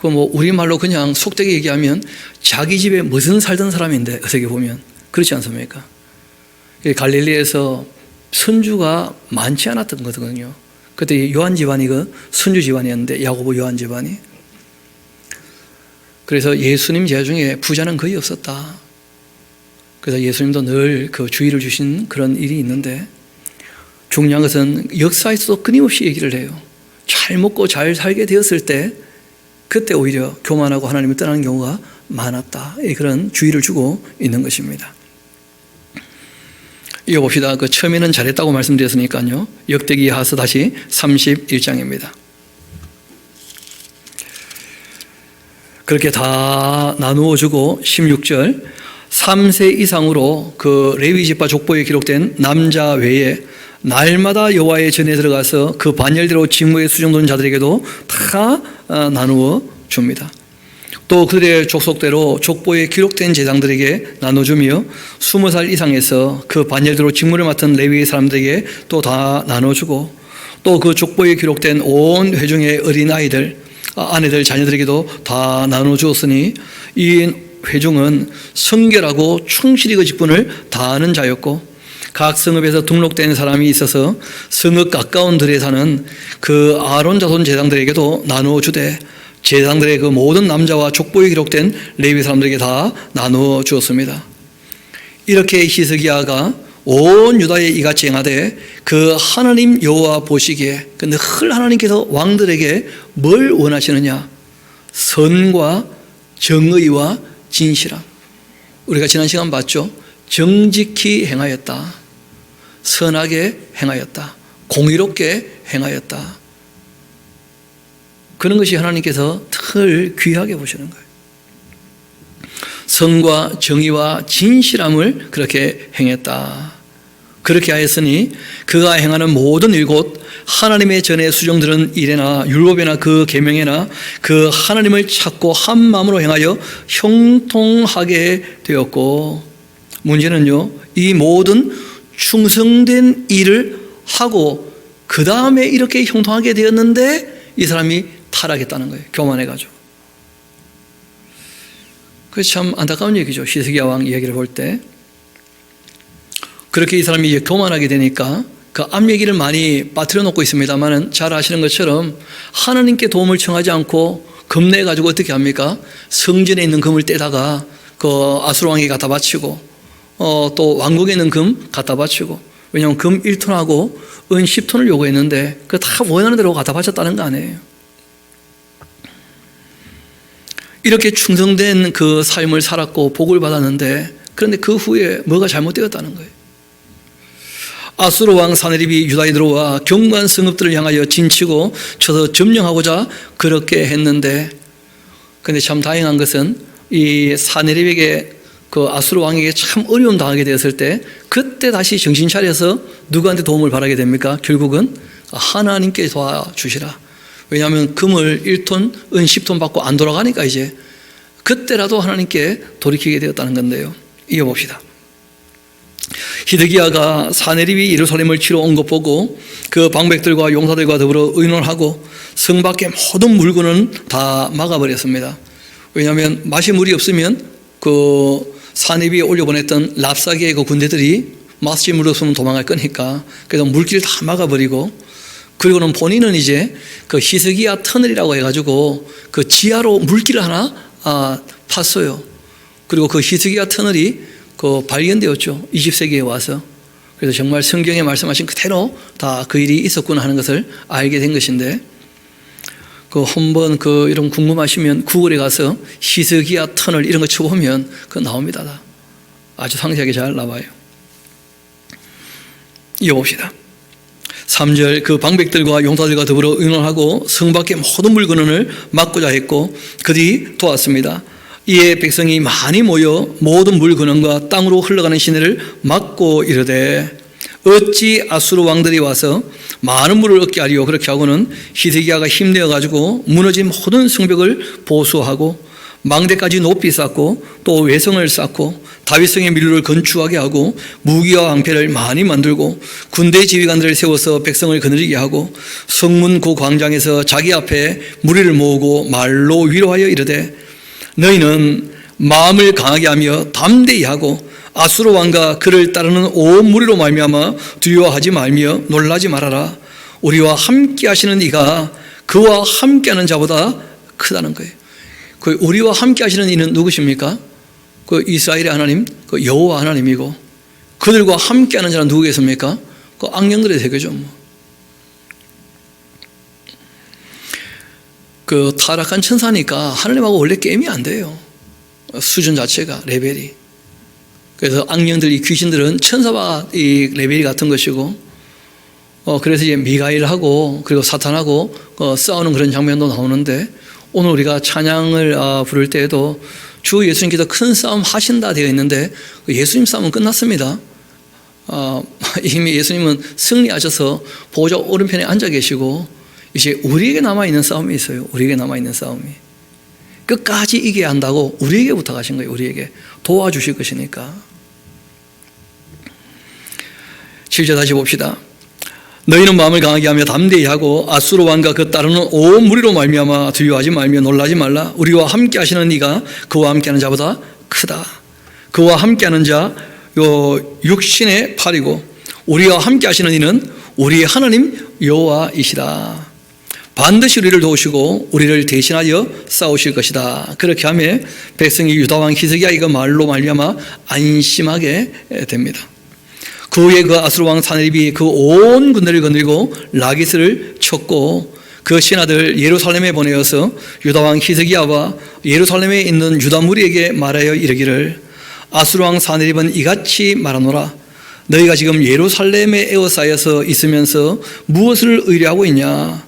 그 뭐 우리말로 그냥 속되게 얘기하면 자기 집에 무슨 살던 사람인데 어떻게 보면 그렇지 않습니까? 갈릴리에서 선주가 많지 않았던 거거든요. 그때 요한 집안이 그 선주 집안이었는데 야고보 요한 집안이. 그래서 예수님 제자 중에 부자는 거의 없었다. 그래서 예수님도 늘 그 주의를 주신 그런 일이 있는데, 중요한 것은 역사에서도 끊임없이 얘기를 해요. 잘 먹고 잘 살게 되었을 때 그때 오히려 교만하고 하나님을 떠나는 경우가 많았다. 그런 주의를 주고 있는 것입니다. 이어봅시다. 그 처음에는 잘했다고 말씀드렸으니까요. 역대기하서 다시 31장입니다. 그렇게 다 나누어 주고 16절 3세 이상으로 그 레위 지파 족보에 기록된 남자 외에 날마다 여호와의 전에 들어가서 그 반열대로 직무에 수정된 자들에게도 다 나누어 줍니다. 또 그들의 족속대로 족보에 기록된 제사장들에게 나눠주며 20살 이상에서 그 반열대로 직무를 맡은 레위의 사람들에게 또 다 나눠주고, 또 그 족보에 기록된 온 회중의 어린아이들, 아내들, 자녀들에게도 다 나눠주었으니 이 회중은 성결하고 충실히 그 직분을 다하는 자였고, 각 성읍에서 등록된 사람이 있어서 성읍 가까운 들에 사는 그 아론 자손 제사장들에게도 나누어 주되 제사장들의 그 모든 남자와 족보에 기록된 레위 사람들에게 다 나누어 주었습니다. 이렇게 히스기야가 온 유다에 이같이 행하되 그 하나님 여호와 보시기에 늘 하나님께서 왕들에게 뭘 원하시느냐? 선과 정의와 진실함. 우리가 지난 시간 봤죠? 정직히 행하였다. 선하게 행하였다. 공의롭게 행하였다. 그런 것이 하나님께서 늘 귀하게 보시는 거예요. 선과 정의와 진실함을 그렇게 행했다. 그렇게 하였으니 그가 행하는 모든 일곧 하나님의 전에 수정들은 일에나 율법에나 그 계명에나 그 하나님을 찾고 한 마음으로 행하여 형통하게 되었고, 문제는요, 이 모든 충성된 일을 하고 그 다음에 이렇게 형통하게 되었는데 이 사람이 타락했다는 거예요. 교만해가지고. 그래서 참 안타까운 얘기죠. 히스기야 왕 이야기를 볼 때. 그렇게 이 사람이 교만하게 되니까 그 앞 얘기를 많이 빠뜨려 놓고 있습니다만, 잘 아시는 것처럼 하나님께 도움을 청하지 않고 겁내가지고 어떻게 합니까? 성전에 있는 금을 떼다가 그 아수르 왕에게 갖다 바치고, 또 왕국에 있는 금 갖다 바치고, 왜냐하면 금 1톤하고 은 10톤을 요구했는데 그 다 원하는 대로 갖다 바쳤다는 거 아니에요. 이렇게 충성된 그 삶을 살았고 복을 받았는데, 그런데 그 후에 뭐가 잘못되었다는 거예요. 아수르 왕 사네립이 유다에 들어와 견고한 성읍들을 향하여 진치고 쳐서 점령하고자 그렇게 했는데, 그런데 참 다행한 것은 이 사네립에게 그 아수르 왕에게 참 어려움 당하게 되었을 때 그때 다시 정신 차려서 누구한테 도움을 바라게 됩니까? 결국은 하나님께 도와주시라. 왜냐하면 금을 1톤, 은 10톤 받고 안 돌아가니까 이제 그때라도 하나님께 돌이키게 되었다는 건데요. 이어봅시다. 히드기야가 사네립이 예루살렘을 치러 온 것 보고 그 방백들과 용사들과 더불어 의논하고 성 밖의 모든 물건은 다 막아버렸습니다. 왜냐하면 마실 물이 없으면 그 사네립이 올려보냈던 랍사계의 그 군대들이 마실 물 없으면 도망갈 거니까, 그래서 물길을 다 막아버리고, 그리고는 본인은 이제 그 히스기야 터널이라고 해가지고 그 지하로 물길을 하나 팠어요. 그리고 그 히스기야 터널이 그 발견되었죠. 20세기에 와서. 그래서 정말 성경에 말씀하신 그대로 다 그 일이 있었구나 하는 것을 알게 된 것인데, 그 한번 그 이런 궁금하시면 구글에 가서 히스기야 터널 이런 거 쳐보면 그거 나옵니다. 다. 아주 상세하게 잘 나와요. 이어봅시다. 3절, 그 방백들과 용사들과 더불어 의논하고 성 밖의 모든 물건을 막고자 했고 그들이 도왔습니다. 이에 백성이 많이 모여 모든 물건과 땅으로 흘러가는 시내를 막고 이르되, 어찌 아수르 왕들이 와서 많은 물을 얻게 하리요. 그렇게 하고는 히스기야가 힘내어 가지고 무너진 모든 성벽을 보수하고 망대까지 높이 쌓고 또 외성을 쌓고 다윗성의 밀로를 건축하게 하고 무기와 방패를 많이 만들고 군대 지휘관들을 세워서 백성을 거느리게 하고 성문 그 광장에서 자기 앞에 무리를 모으고 말로 위로하여 이르되, 너희는 마음을 강하게 하며 담대히 하고 아수르 왕과 그를 따르는 온 무리로 말미암아 두려워하지 말며 놀라지 말아라. 우리와 함께 하시는 이가 그와 함께하는 자보다 크다는 거예요. 그 우리와 함께 하시는 이는 누구십니까? 그 이스라엘의 하나님, 그 여호와 하나님이고, 그들과 함께하는 자는 누구겠습니까? 그 악령들의 세계죠. 그 타락한 천사니까 하나님하고 원래 게임이 안 돼요. 수준 자체가, 레벨이. 그래서 악령들, 이 귀신들은 천사와 이 레벨이 같은 것이고, 그래서 이제 미가엘하고 그리고 사탄하고 싸우는 그런 장면도 나오는데, 오늘 우리가 찬양을 부를 때에도 주 예수님께서 큰 싸움 하신다 되어 있는데, 예수님 싸움은 끝났습니다. 이미 예수님은 승리하셔서 보좌 오른편에 앉아 계시고, 이제 우리에게 남아있는 싸움이 있어요. 우리에게 남아있는 싸움이. 끝까지 이겨야 한다고 우리에게 부탁하신 거예요. 우리에게 도와주실 것이니까. 7절 다시 봅시다. 너희는 마음을 강하게 하며 담대히 하고 아수르 왕과 그 따르는 온 무리로 말미암아 두려워하지 말며 놀라지 말라. 우리와 함께 하시는 이가 그와 함께하는 자보다 크다. 그와 함께하는 자 요 육신의 팔이고 우리와 함께 하시는 이는 우리의 하나님 여호와이시다. 반드시 우리를 도우시고 우리를 대신하여 싸우실 것이다. 그렇게 하며 백성이 유다왕 히스기야 이거 말로 말미암아 안심하게 됩니다. 그 후에 그 아수르 왕 사네립이 그 온 군대를 거느리고 라기스를 쳤고 그 신하들 예루살렘에 보내어서 유다 왕 히스기야와 예루살렘에 있는 유다 무리에게 말하여 이르기를, 아수르 왕 사네립은 이같이 말하노라. 너희가 지금 예루살렘에 에워싸여서 있으면서 무엇을 의뢰하고 있냐?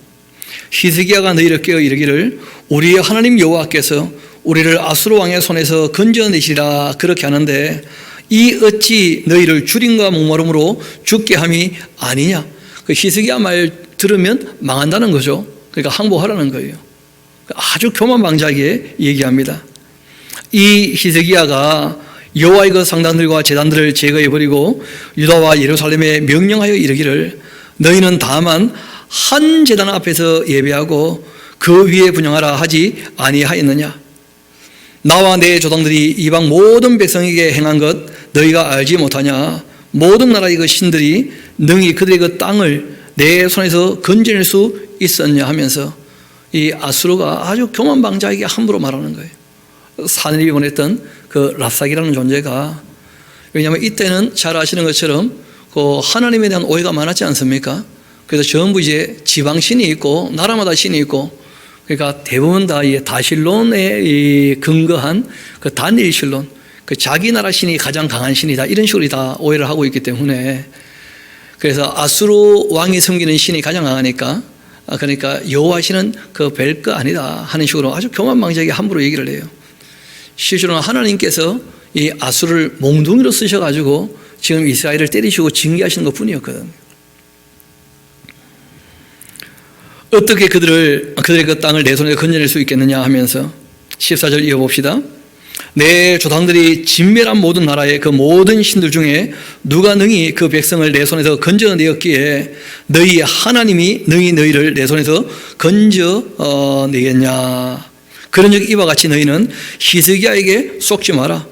히스기야가 너희를 깨어 이르기를, 우리의 하나님 여호와께서 우리를 아수르 왕의 손에서 건져내시리라 그렇게 하는데, 이 어찌 너희를 주림과 목마름으로 죽게 함이 아니냐? 그 히스기야 말 들으면 망한다는 거죠. 그러니까 항복하라는 거예요. 아주 교만방자하게 얘기합니다. 이 히스기야가 여호와의 그 상단들과 제단들을 제거해버리고 유다와 예루살렘에 명령하여 이르기를, 너희는 다만 한 제단 앞에서 예배하고 그 위에 분향하라 하지 아니하였느냐? 나와 내 조상들이 이방 모든 백성에게 행한 것 너희가 알지 못하냐? 모든 나라의 그 신들이 능히 그들의 그 땅을 내 손에서 건져낼 수 있었냐 하면서 이 아수르가 아주 교만방자에게 함부로 말하는 거예요. 사네립이 보냈던 그 랍삭이라는 존재가, 왜냐하면 이때는 잘 아시는 것처럼 그 하나님에 대한 오해가 많았지 않습니까? 그래서 전부 이제 지방신이 있고 나라마다 신이 있고, 그러니까 대부분 다 이 다실론에 근거한 그 단일신론, 그 자기 나라 신이 가장 강한 신이다 이런 식으로 다 오해를 하고 있기 때문에 그래서 아수르 왕이 섬기는 신이 가장 강하니까 그러니까 여호와 신은 그 별거 아니다 하는 식으로 아주 교만방자하게 함부로 얘기를 해요. 실제로는 하나님께서 이 아수르를 몽둥이로 쓰셔가지고 지금 이스라엘을 때리시고 징계하시는 것뿐이었거든요. 어떻게 그들의 그 땅을 내 손에서 건져낼 수 있겠느냐 하면서 14절 이어봅시다. 내 조상들이 진멸한 모든 나라의 그 모든 신들 중에 누가 능히 그 백성을 내 손에서 건져내었기에 너희 하나님이 너희를 내 손에서 건져내겠냐. 그런즉 이와 같이 너희는 히스기야에게 속지 마라.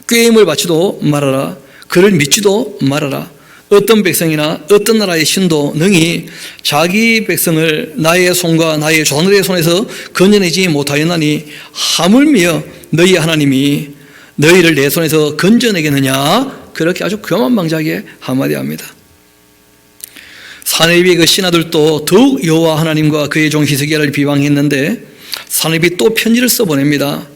꾀임을 바치도 말아라. 그를 믿지도 말아라. 어떤 백성이나 어떤 나라의 신도 능히 자기 백성을 나의 손과 나의 조상들의 손에서 건져내지 못하였나니 하물며 너희 하나님이 너희를 내 손에서 건져내겠느냐. 그렇게 아주 교만방자하게 한마디 합니다. 사내립의 그 신하들도 더욱 여호와 하나님과 그의 종 히스기야를 비방했는데 사내립이 또 편지를 써보냅니다.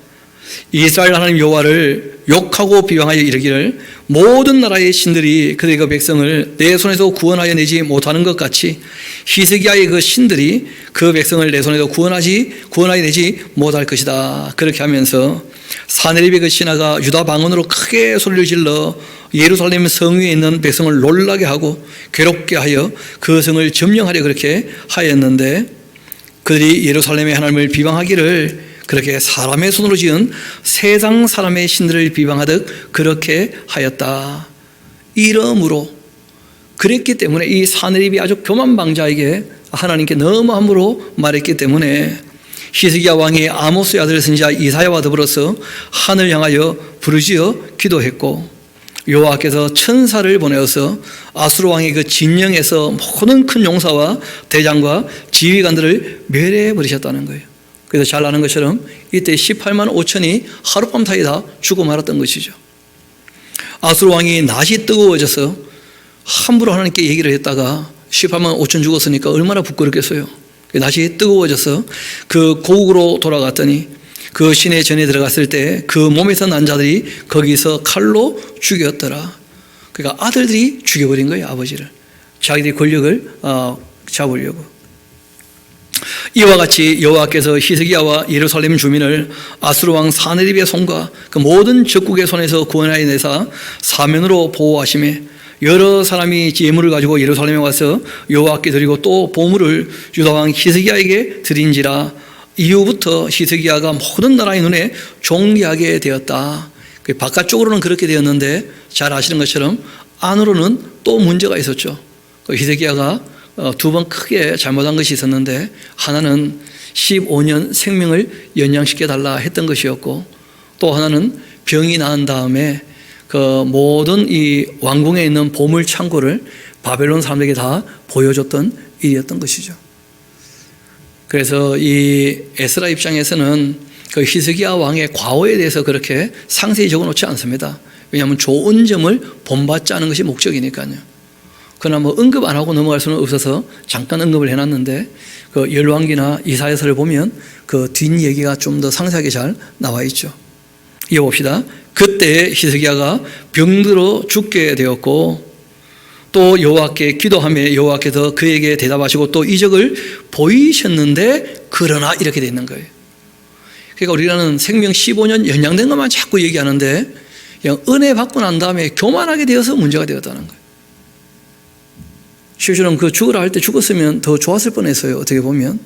이스라엘 하나님 여호와를 욕하고 비방하여 이르기를 모든 나라의 신들이 그들의 그 백성을 내 손에서 구원하여 내지 못하는 것 같이 히스기야의 그 신들이 그 백성을 내 손에서 구원하여 내지 못할 것이다. 그렇게 하면서 사내립의 그 신하가 유다 방언으로 크게 소리를 질러 예루살렘 성 위에 있는 백성을 놀라게 하고 괴롭게 하여 그 성을 점령하려 그렇게 하였는데 그들이 예루살렘의 하나님을 비방하기를 그렇게 사람의 손으로 지은 세상 사람의 신들을 비방하듯 그렇게 하였다. 이러므로 그랬기 때문에 이 사내립이 아주 교만방자에게 하나님께 너무 함부로 말했기 때문에 히스기야 왕이 아모스의 아들 선지자 이사야와 더불어서 하늘 향하여 부르짖어 기도했고 여호와께서 천사를 보내어서 아수르 왕의 그 진영에서 모든 큰 용사와 대장과 지휘관들을 멸해 버리셨다는 거예요. 그래서 잘 아는 것처럼 이때 18만 5천이 하룻밤 사이에 다 죽어 말았던 것이죠. 아수르 왕이 낯이 뜨거워져서 함부로 하나님께 얘기를 했다가 18만 5천 죽었으니까 얼마나 부끄럽겠어요. 낯이 뜨거워져서 그 고국으로 돌아갔더니 그 시내 전에 들어갔을 때 그 몸에서 난 자들이 거기서 칼로 죽였더라. 그러니까 아들들이 죽여버린 거예요. 아버지를. 자기들이 권력을 잡으려고. 이와 같이 여호와께서 히스기야와 예루살렘 주민을 아수르 왕 사내립의 손과 그 모든 적국의 손에서 구원하여 내사 사면으로 보호하시매 여러 사람이 예물을 가지고 예루살렘에 와서 여호와께 드리고 또 보물을 유다 왕 히스기야에게 드린지라 이후부터 히스기야가 모든 나라의 눈에 존귀하게 되었다. 바깥쪽으로는 그렇게 되었는데 잘 아시는 것처럼 안으로는 또 문제가 있었죠. 히스기야가 두 번 크게 잘못한 것이 있었는데 하나는 15년 생명을 연장시켜 달라 했던 것이었고 또 하나는 병이 나은 다음에 그 모든 이 왕궁에 있는 보물 창고를 바벨론 사람들에게 다 보여줬던 일이었던 것이죠. 그래서 이 에스라 입장에서는 그 히스기야 왕의 과오에 대해서 그렇게 상세히 적어놓지 않습니다. 왜냐하면 좋은 점을 본받지 않은 것이 목적이니까요. 그러나 뭐 언급 안 하고 넘어갈 수는 없어서 잠깐 언급을 해놨는데 그 열왕기나 이사야서를 보면 그 뒷얘기가 좀 더 상세하게 잘 나와 있죠. 이어봅시다. 그때 히스기야가 병들어 죽게 되었고 또 여호와께 기도하며 여호와께서 그에게 대답하시고 또 이적을 보이셨는데 그러나 이렇게 돼 있는 거예요. 그러니까 우리는 생명 15년 연장된 것만 자꾸 얘기하는데 그냥 은혜 받고 난 다음에 교만하게 되어서 문제가 되었다는 거예요. 실제로는 그 죽으라 할 때 죽었으면 더 좋았을 뻔했어요. 어떻게 보면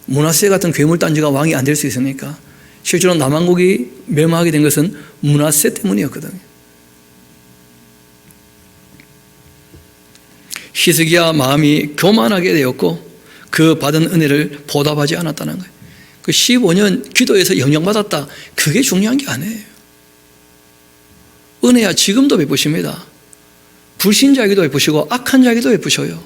므낫세 같은 괴물단지가 왕이 안 될 수 있으니까. 실제로 남왕국이 멸망하게 된 것은 므낫세 때문이었거든요. 히스기야 마음이 교만하게 되었고 그 받은 은혜를 보답하지 않았다는 거예요. 그 15년 기도에서 영향받았다. 그게 중요한 게 아니에요. 은혜야 지금도 베푸십니다. 불신자에게도 베푸시고 악한 자에게도 베푸셔요.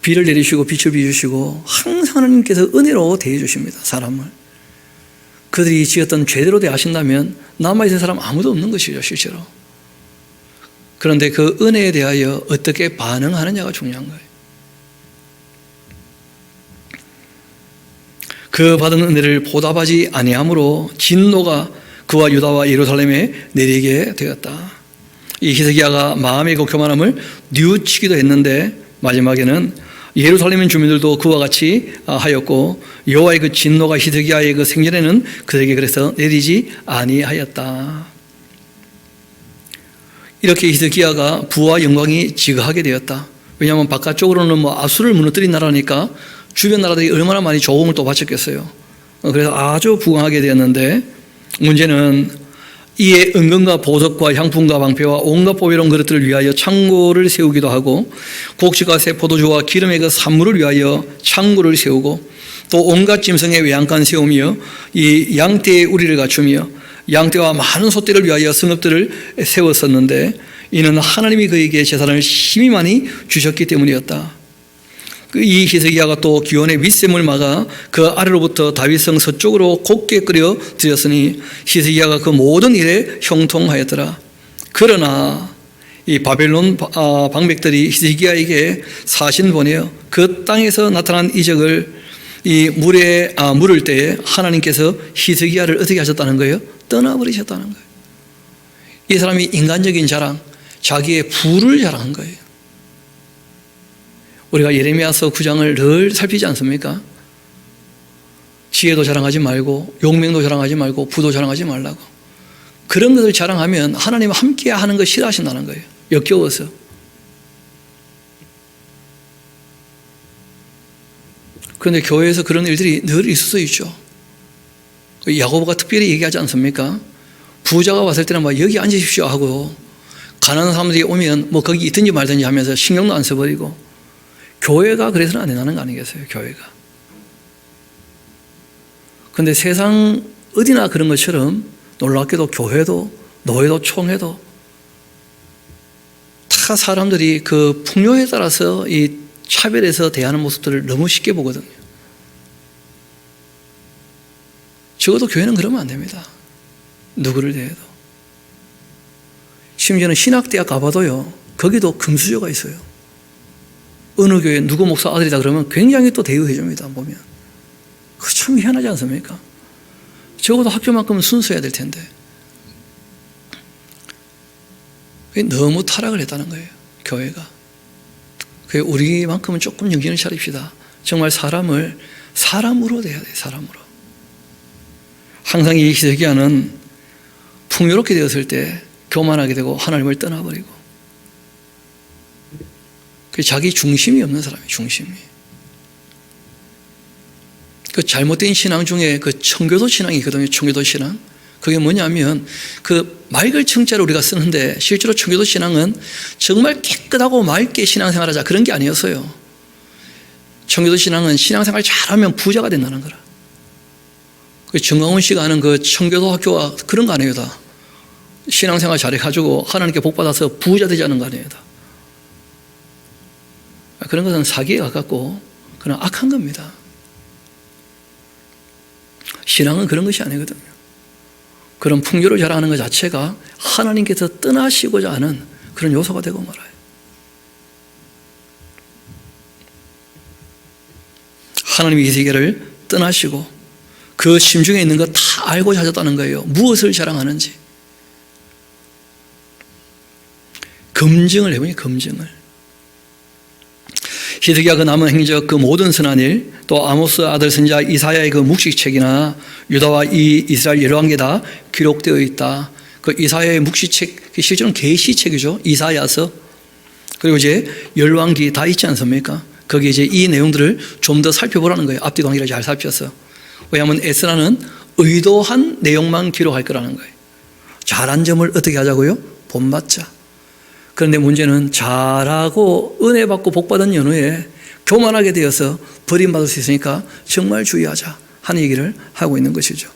비를 내리시고 빛을 비주시고 항상 하나님께서 은혜로 대해 주십니다. 사람을. 그들이 지었던 죄대로 대하신다면 남아있는 사람 아무도 없는 것이죠. 실제로. 그런데 그 은혜에 대하여 어떻게 반응하느냐가 중요한 거예요. 그 받은 은혜를 보답하지 아니함으로 진노가 그와 유다와 예루살렘에 내리게 되었다. 이 히스기야가 마음의 그 교만함을 뉘우치기도 했는데 마지막에는 예루살렘 주민들도 그와 같이 하였고 여호와의 그 진노가 히스기야의 그 생전에는 그에게 그래서 내리지 아니하였다. 이렇게 히스기야가 부와 영광이 지극하게 되었다. 왜냐하면 바깥쪽으로는 뭐 아수를 무너뜨린 나라니까 주변 나라들이 얼마나 많이 조공을 또 바쳤겠어요. 그래서 아주 부강하게 되었는데 문제는 이에 은금과 보석과 향품과 방패와 온갖 보배로운 것들을 위하여 창고를 세우기도 하고 곡식과 새 포도주와 기름의 그 산물을 위하여 창고를 세우고 또 온갖 짐승의 외양간 세우며 이 양떼의 우리를 갖추며 양떼와 많은 소떼를 위하여 성읍들을 세웠었는데 이는 하나님이 그에게 재산을 심히 많이 주셨기 때문이었다. 이 히스기야가 또 기온의 윗샘을 막아 그 아래로부터 다윗성 서쪽으로 곱게 끌어 들였으니 히스기야가 그 모든 일에 형통하였더라. 그러나 이 바벨론 방백들이 히스기야에게 사신 보내어 그 땅에서 나타난 이적을 이 물에 물을 때에 하나님께서 히스기야를 어떻게 하셨다는 거예요? 떠나버리셨다는 거예요. 이 사람이 인간적인 자랑, 자기의 부를 자랑한 거예요. 우리가 예레미야서 9장을 늘 살피지 않습니까? 지혜도 자랑하지 말고 용맹도 자랑하지 말고 부도 자랑하지 말라고. 그런 것을 자랑하면 하나님과 함께 하는 거 싫어하신다는 거예요. 역겨워서. 그런데 교회에서 그런 일들이 늘 있을 수 있죠. 야고보가 특별히 얘기하지 않습니까? 부자가 왔을 때는 막 여기 앉으십시오 하고 가난한 사람들이 오면 뭐 거기 있든지 말든지 하면서 신경도 안 써버리고 교회가 그래서는 안 된다는 거 아니겠어요? 교회가. 그런데 세상 어디나 그런 것처럼 놀랍게도 교회도 노예도 총회도 다 사람들이 그 풍요에 따라서 이 차별해서 대하는 모습들을 너무 쉽게 보거든요. 적어도 교회는 그러면 안 됩니다. 누구를 대해도. 심지어는 신학대학 가봐도요, 거기도 금수저가 있어요. 어느 교회 누구 목사 아들이다 그러면 굉장히 또 대우해 줍니다. 보면 그거 참 희한하지 않습니까? 적어도 학교만큼은 순수해야 될 텐데 너무 타락을 했다는 거예요. 교회가. 우리만큼은 조금 정신을 차립시다. 정말 사람을 사람으로 대해야 돼요. 사람으로. 항상 이 히스기야는 풍요롭게 되었을 때 교만하게 되고 하나님을 떠나버리고 자기 중심이 없는 사람이에요. 중심이. 그 잘못된 신앙 중에 그 청교도 신앙이 있거든요. 청교도 신앙. 그게 뭐냐면 그 맑을 청자를 우리가 쓰는데 실제로 청교도 신앙은 정말 깨끗하고 맑게 신앙생활하자 그런 게 아니었어요. 청교도 신앙은 신앙생활 잘하면 부자가 된다는 거라. 정광훈 씨가 하는 그 청교도 학교가 그런 거 아니에요. 다. 신앙생활 잘해가지고 하나님께 복받아서 부자 되지 않은 거 아니에요. 다. 그런 것은 사기에 가깝고 그냥 악한 겁니다. 신앙은 그런 것이 아니거든요. 그런 풍요를 자랑하는 것 자체가 하나님께서 떠나시고자 하는 그런 요소가 되고 말아요. 하나님이 이 세계를 떠나시고 그 심중에 있는 것 다 알고 하셨다는 거예요. 무엇을 자랑하는지. 검증을 해보니 검증을. 히스기야 그 남은 행적 그 모든 선한 일, 또 아모스 아들 선지자 이사야의 그 묵시책이나 유다와 이 이스라엘 여러 관계 다 기록되어 있다. 그 이사야의 묵시책, 실제로는 계시책이죠. 이사야서. 그리고 이제 열왕기 다 있지 않습니까? 거기에 이제 이 내용들을 좀 더 살펴보라는 거예요. 앞뒤 관계를 잘 살펴서. 왜냐하면 에스라는 의도한 내용만 기록할 거라는 거예요. 잘한 점을 어떻게 하자고요? 본받자. 그런데 문제는 잘하고 은혜 받고 복 받은 연후에 교만하게 되어서 버림받을 수 있으니까 정말 주의하자 하는 얘기를 하고 있는 것이죠.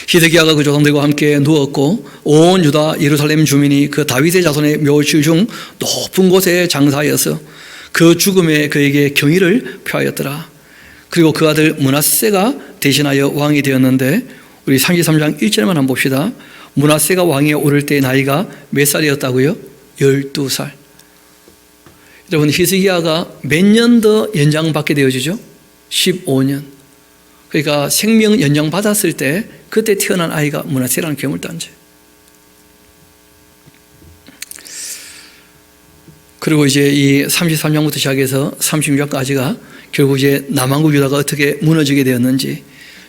히스기야가 그 조상들과 함께 누웠고 온 유다 예루살렘 주민이 그 다윗의 자손의 묘실 중 높은 곳에 장사하여서 그 죽음에 그에게 경의를 표하였더라. 그리고 그 아들 므낫세가 대신하여 왕이 되었는데 우리 33장 1절만 한번 봅시다. 므낫세가 왕위에 오를 때 나이가 몇 살이었다고요? 12살. 여러분 히스기야가 몇 년 더 연장받게 되어지죠? 15년. 그러니까 생명 연장 받았을 때 그때 태어난 아이가 므낫세라는 괴물단지. 그리고 이제 이 33장부터 시작해서 36장까지가 결국 이제 남한국 유다가 어떻게 무너지게 되었는지,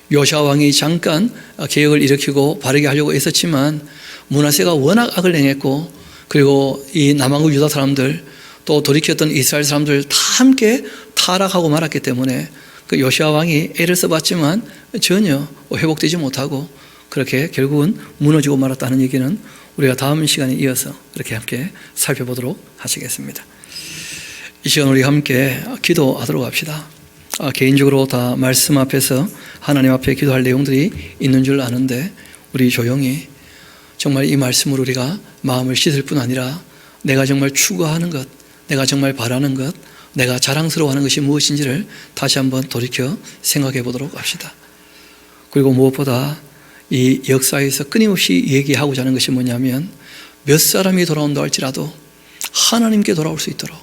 요시아 왕이 잠깐 개혁을 일으키고 바르게 하려고 애썼지만 므낫세가 워낙 악을 행했고, 그리고 이 남한국 유다 사람들 또 돌이켰던 이스라엘 사람들 다 함께 타락하고 말았기 때문에 그 요시아 왕이 애를 써봤지만 전혀 회복되지 못하고 그렇게 결국은 무너지고 말았다는 얘기는 우리가 다음 시간에 이어서 그렇게 함께 살펴보도록 하시겠습니다. 이 시간 우리 함께 기도하도록 합시다. 개인적으로 다 말씀 앞에서 하나님 앞에 기도할 내용들이 있는 줄 아는데, 우리 조용히 정말 이 말씀으로 우리가 마음을 씻을 뿐 아니라 내가 정말 추구하는 것, 내가 정말 바라는 것, 내가 자랑스러워하는 것이 무엇인지를 다시 한번 돌이켜 생각해 보도록 합시다. 그리고 무엇보다 이 역사에서 끊임없이 얘기하고자 하는 것이 뭐냐면, 몇 사람이 돌아온다 할지라도 하나님께 돌아올 수 있도록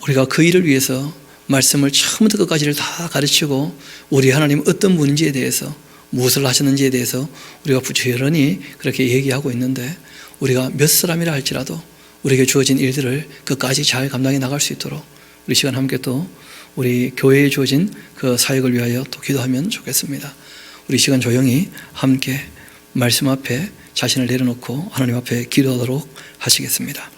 우리가 그 일을 위해서 말씀을 처음부터 끝까지를 다 가르치고, 우리 하나님 어떤 분인지에 대해서, 무엇을 하셨는지에 대해서 우리가 부지런히 그렇게 얘기하고 있는데, 우리가 몇 사람이라 할지라도 우리에게 주어진 일들을 끝까지 잘 감당해 나갈 수 있도록 우리 시간 함께 또 우리 교회에 주어진 그 사역을 위하여 또 기도하면 좋겠습니다. 우리 시간 조용히 함께 말씀 앞에 자신을 내려놓고 하나님 앞에 기도하도록 하시겠습니다.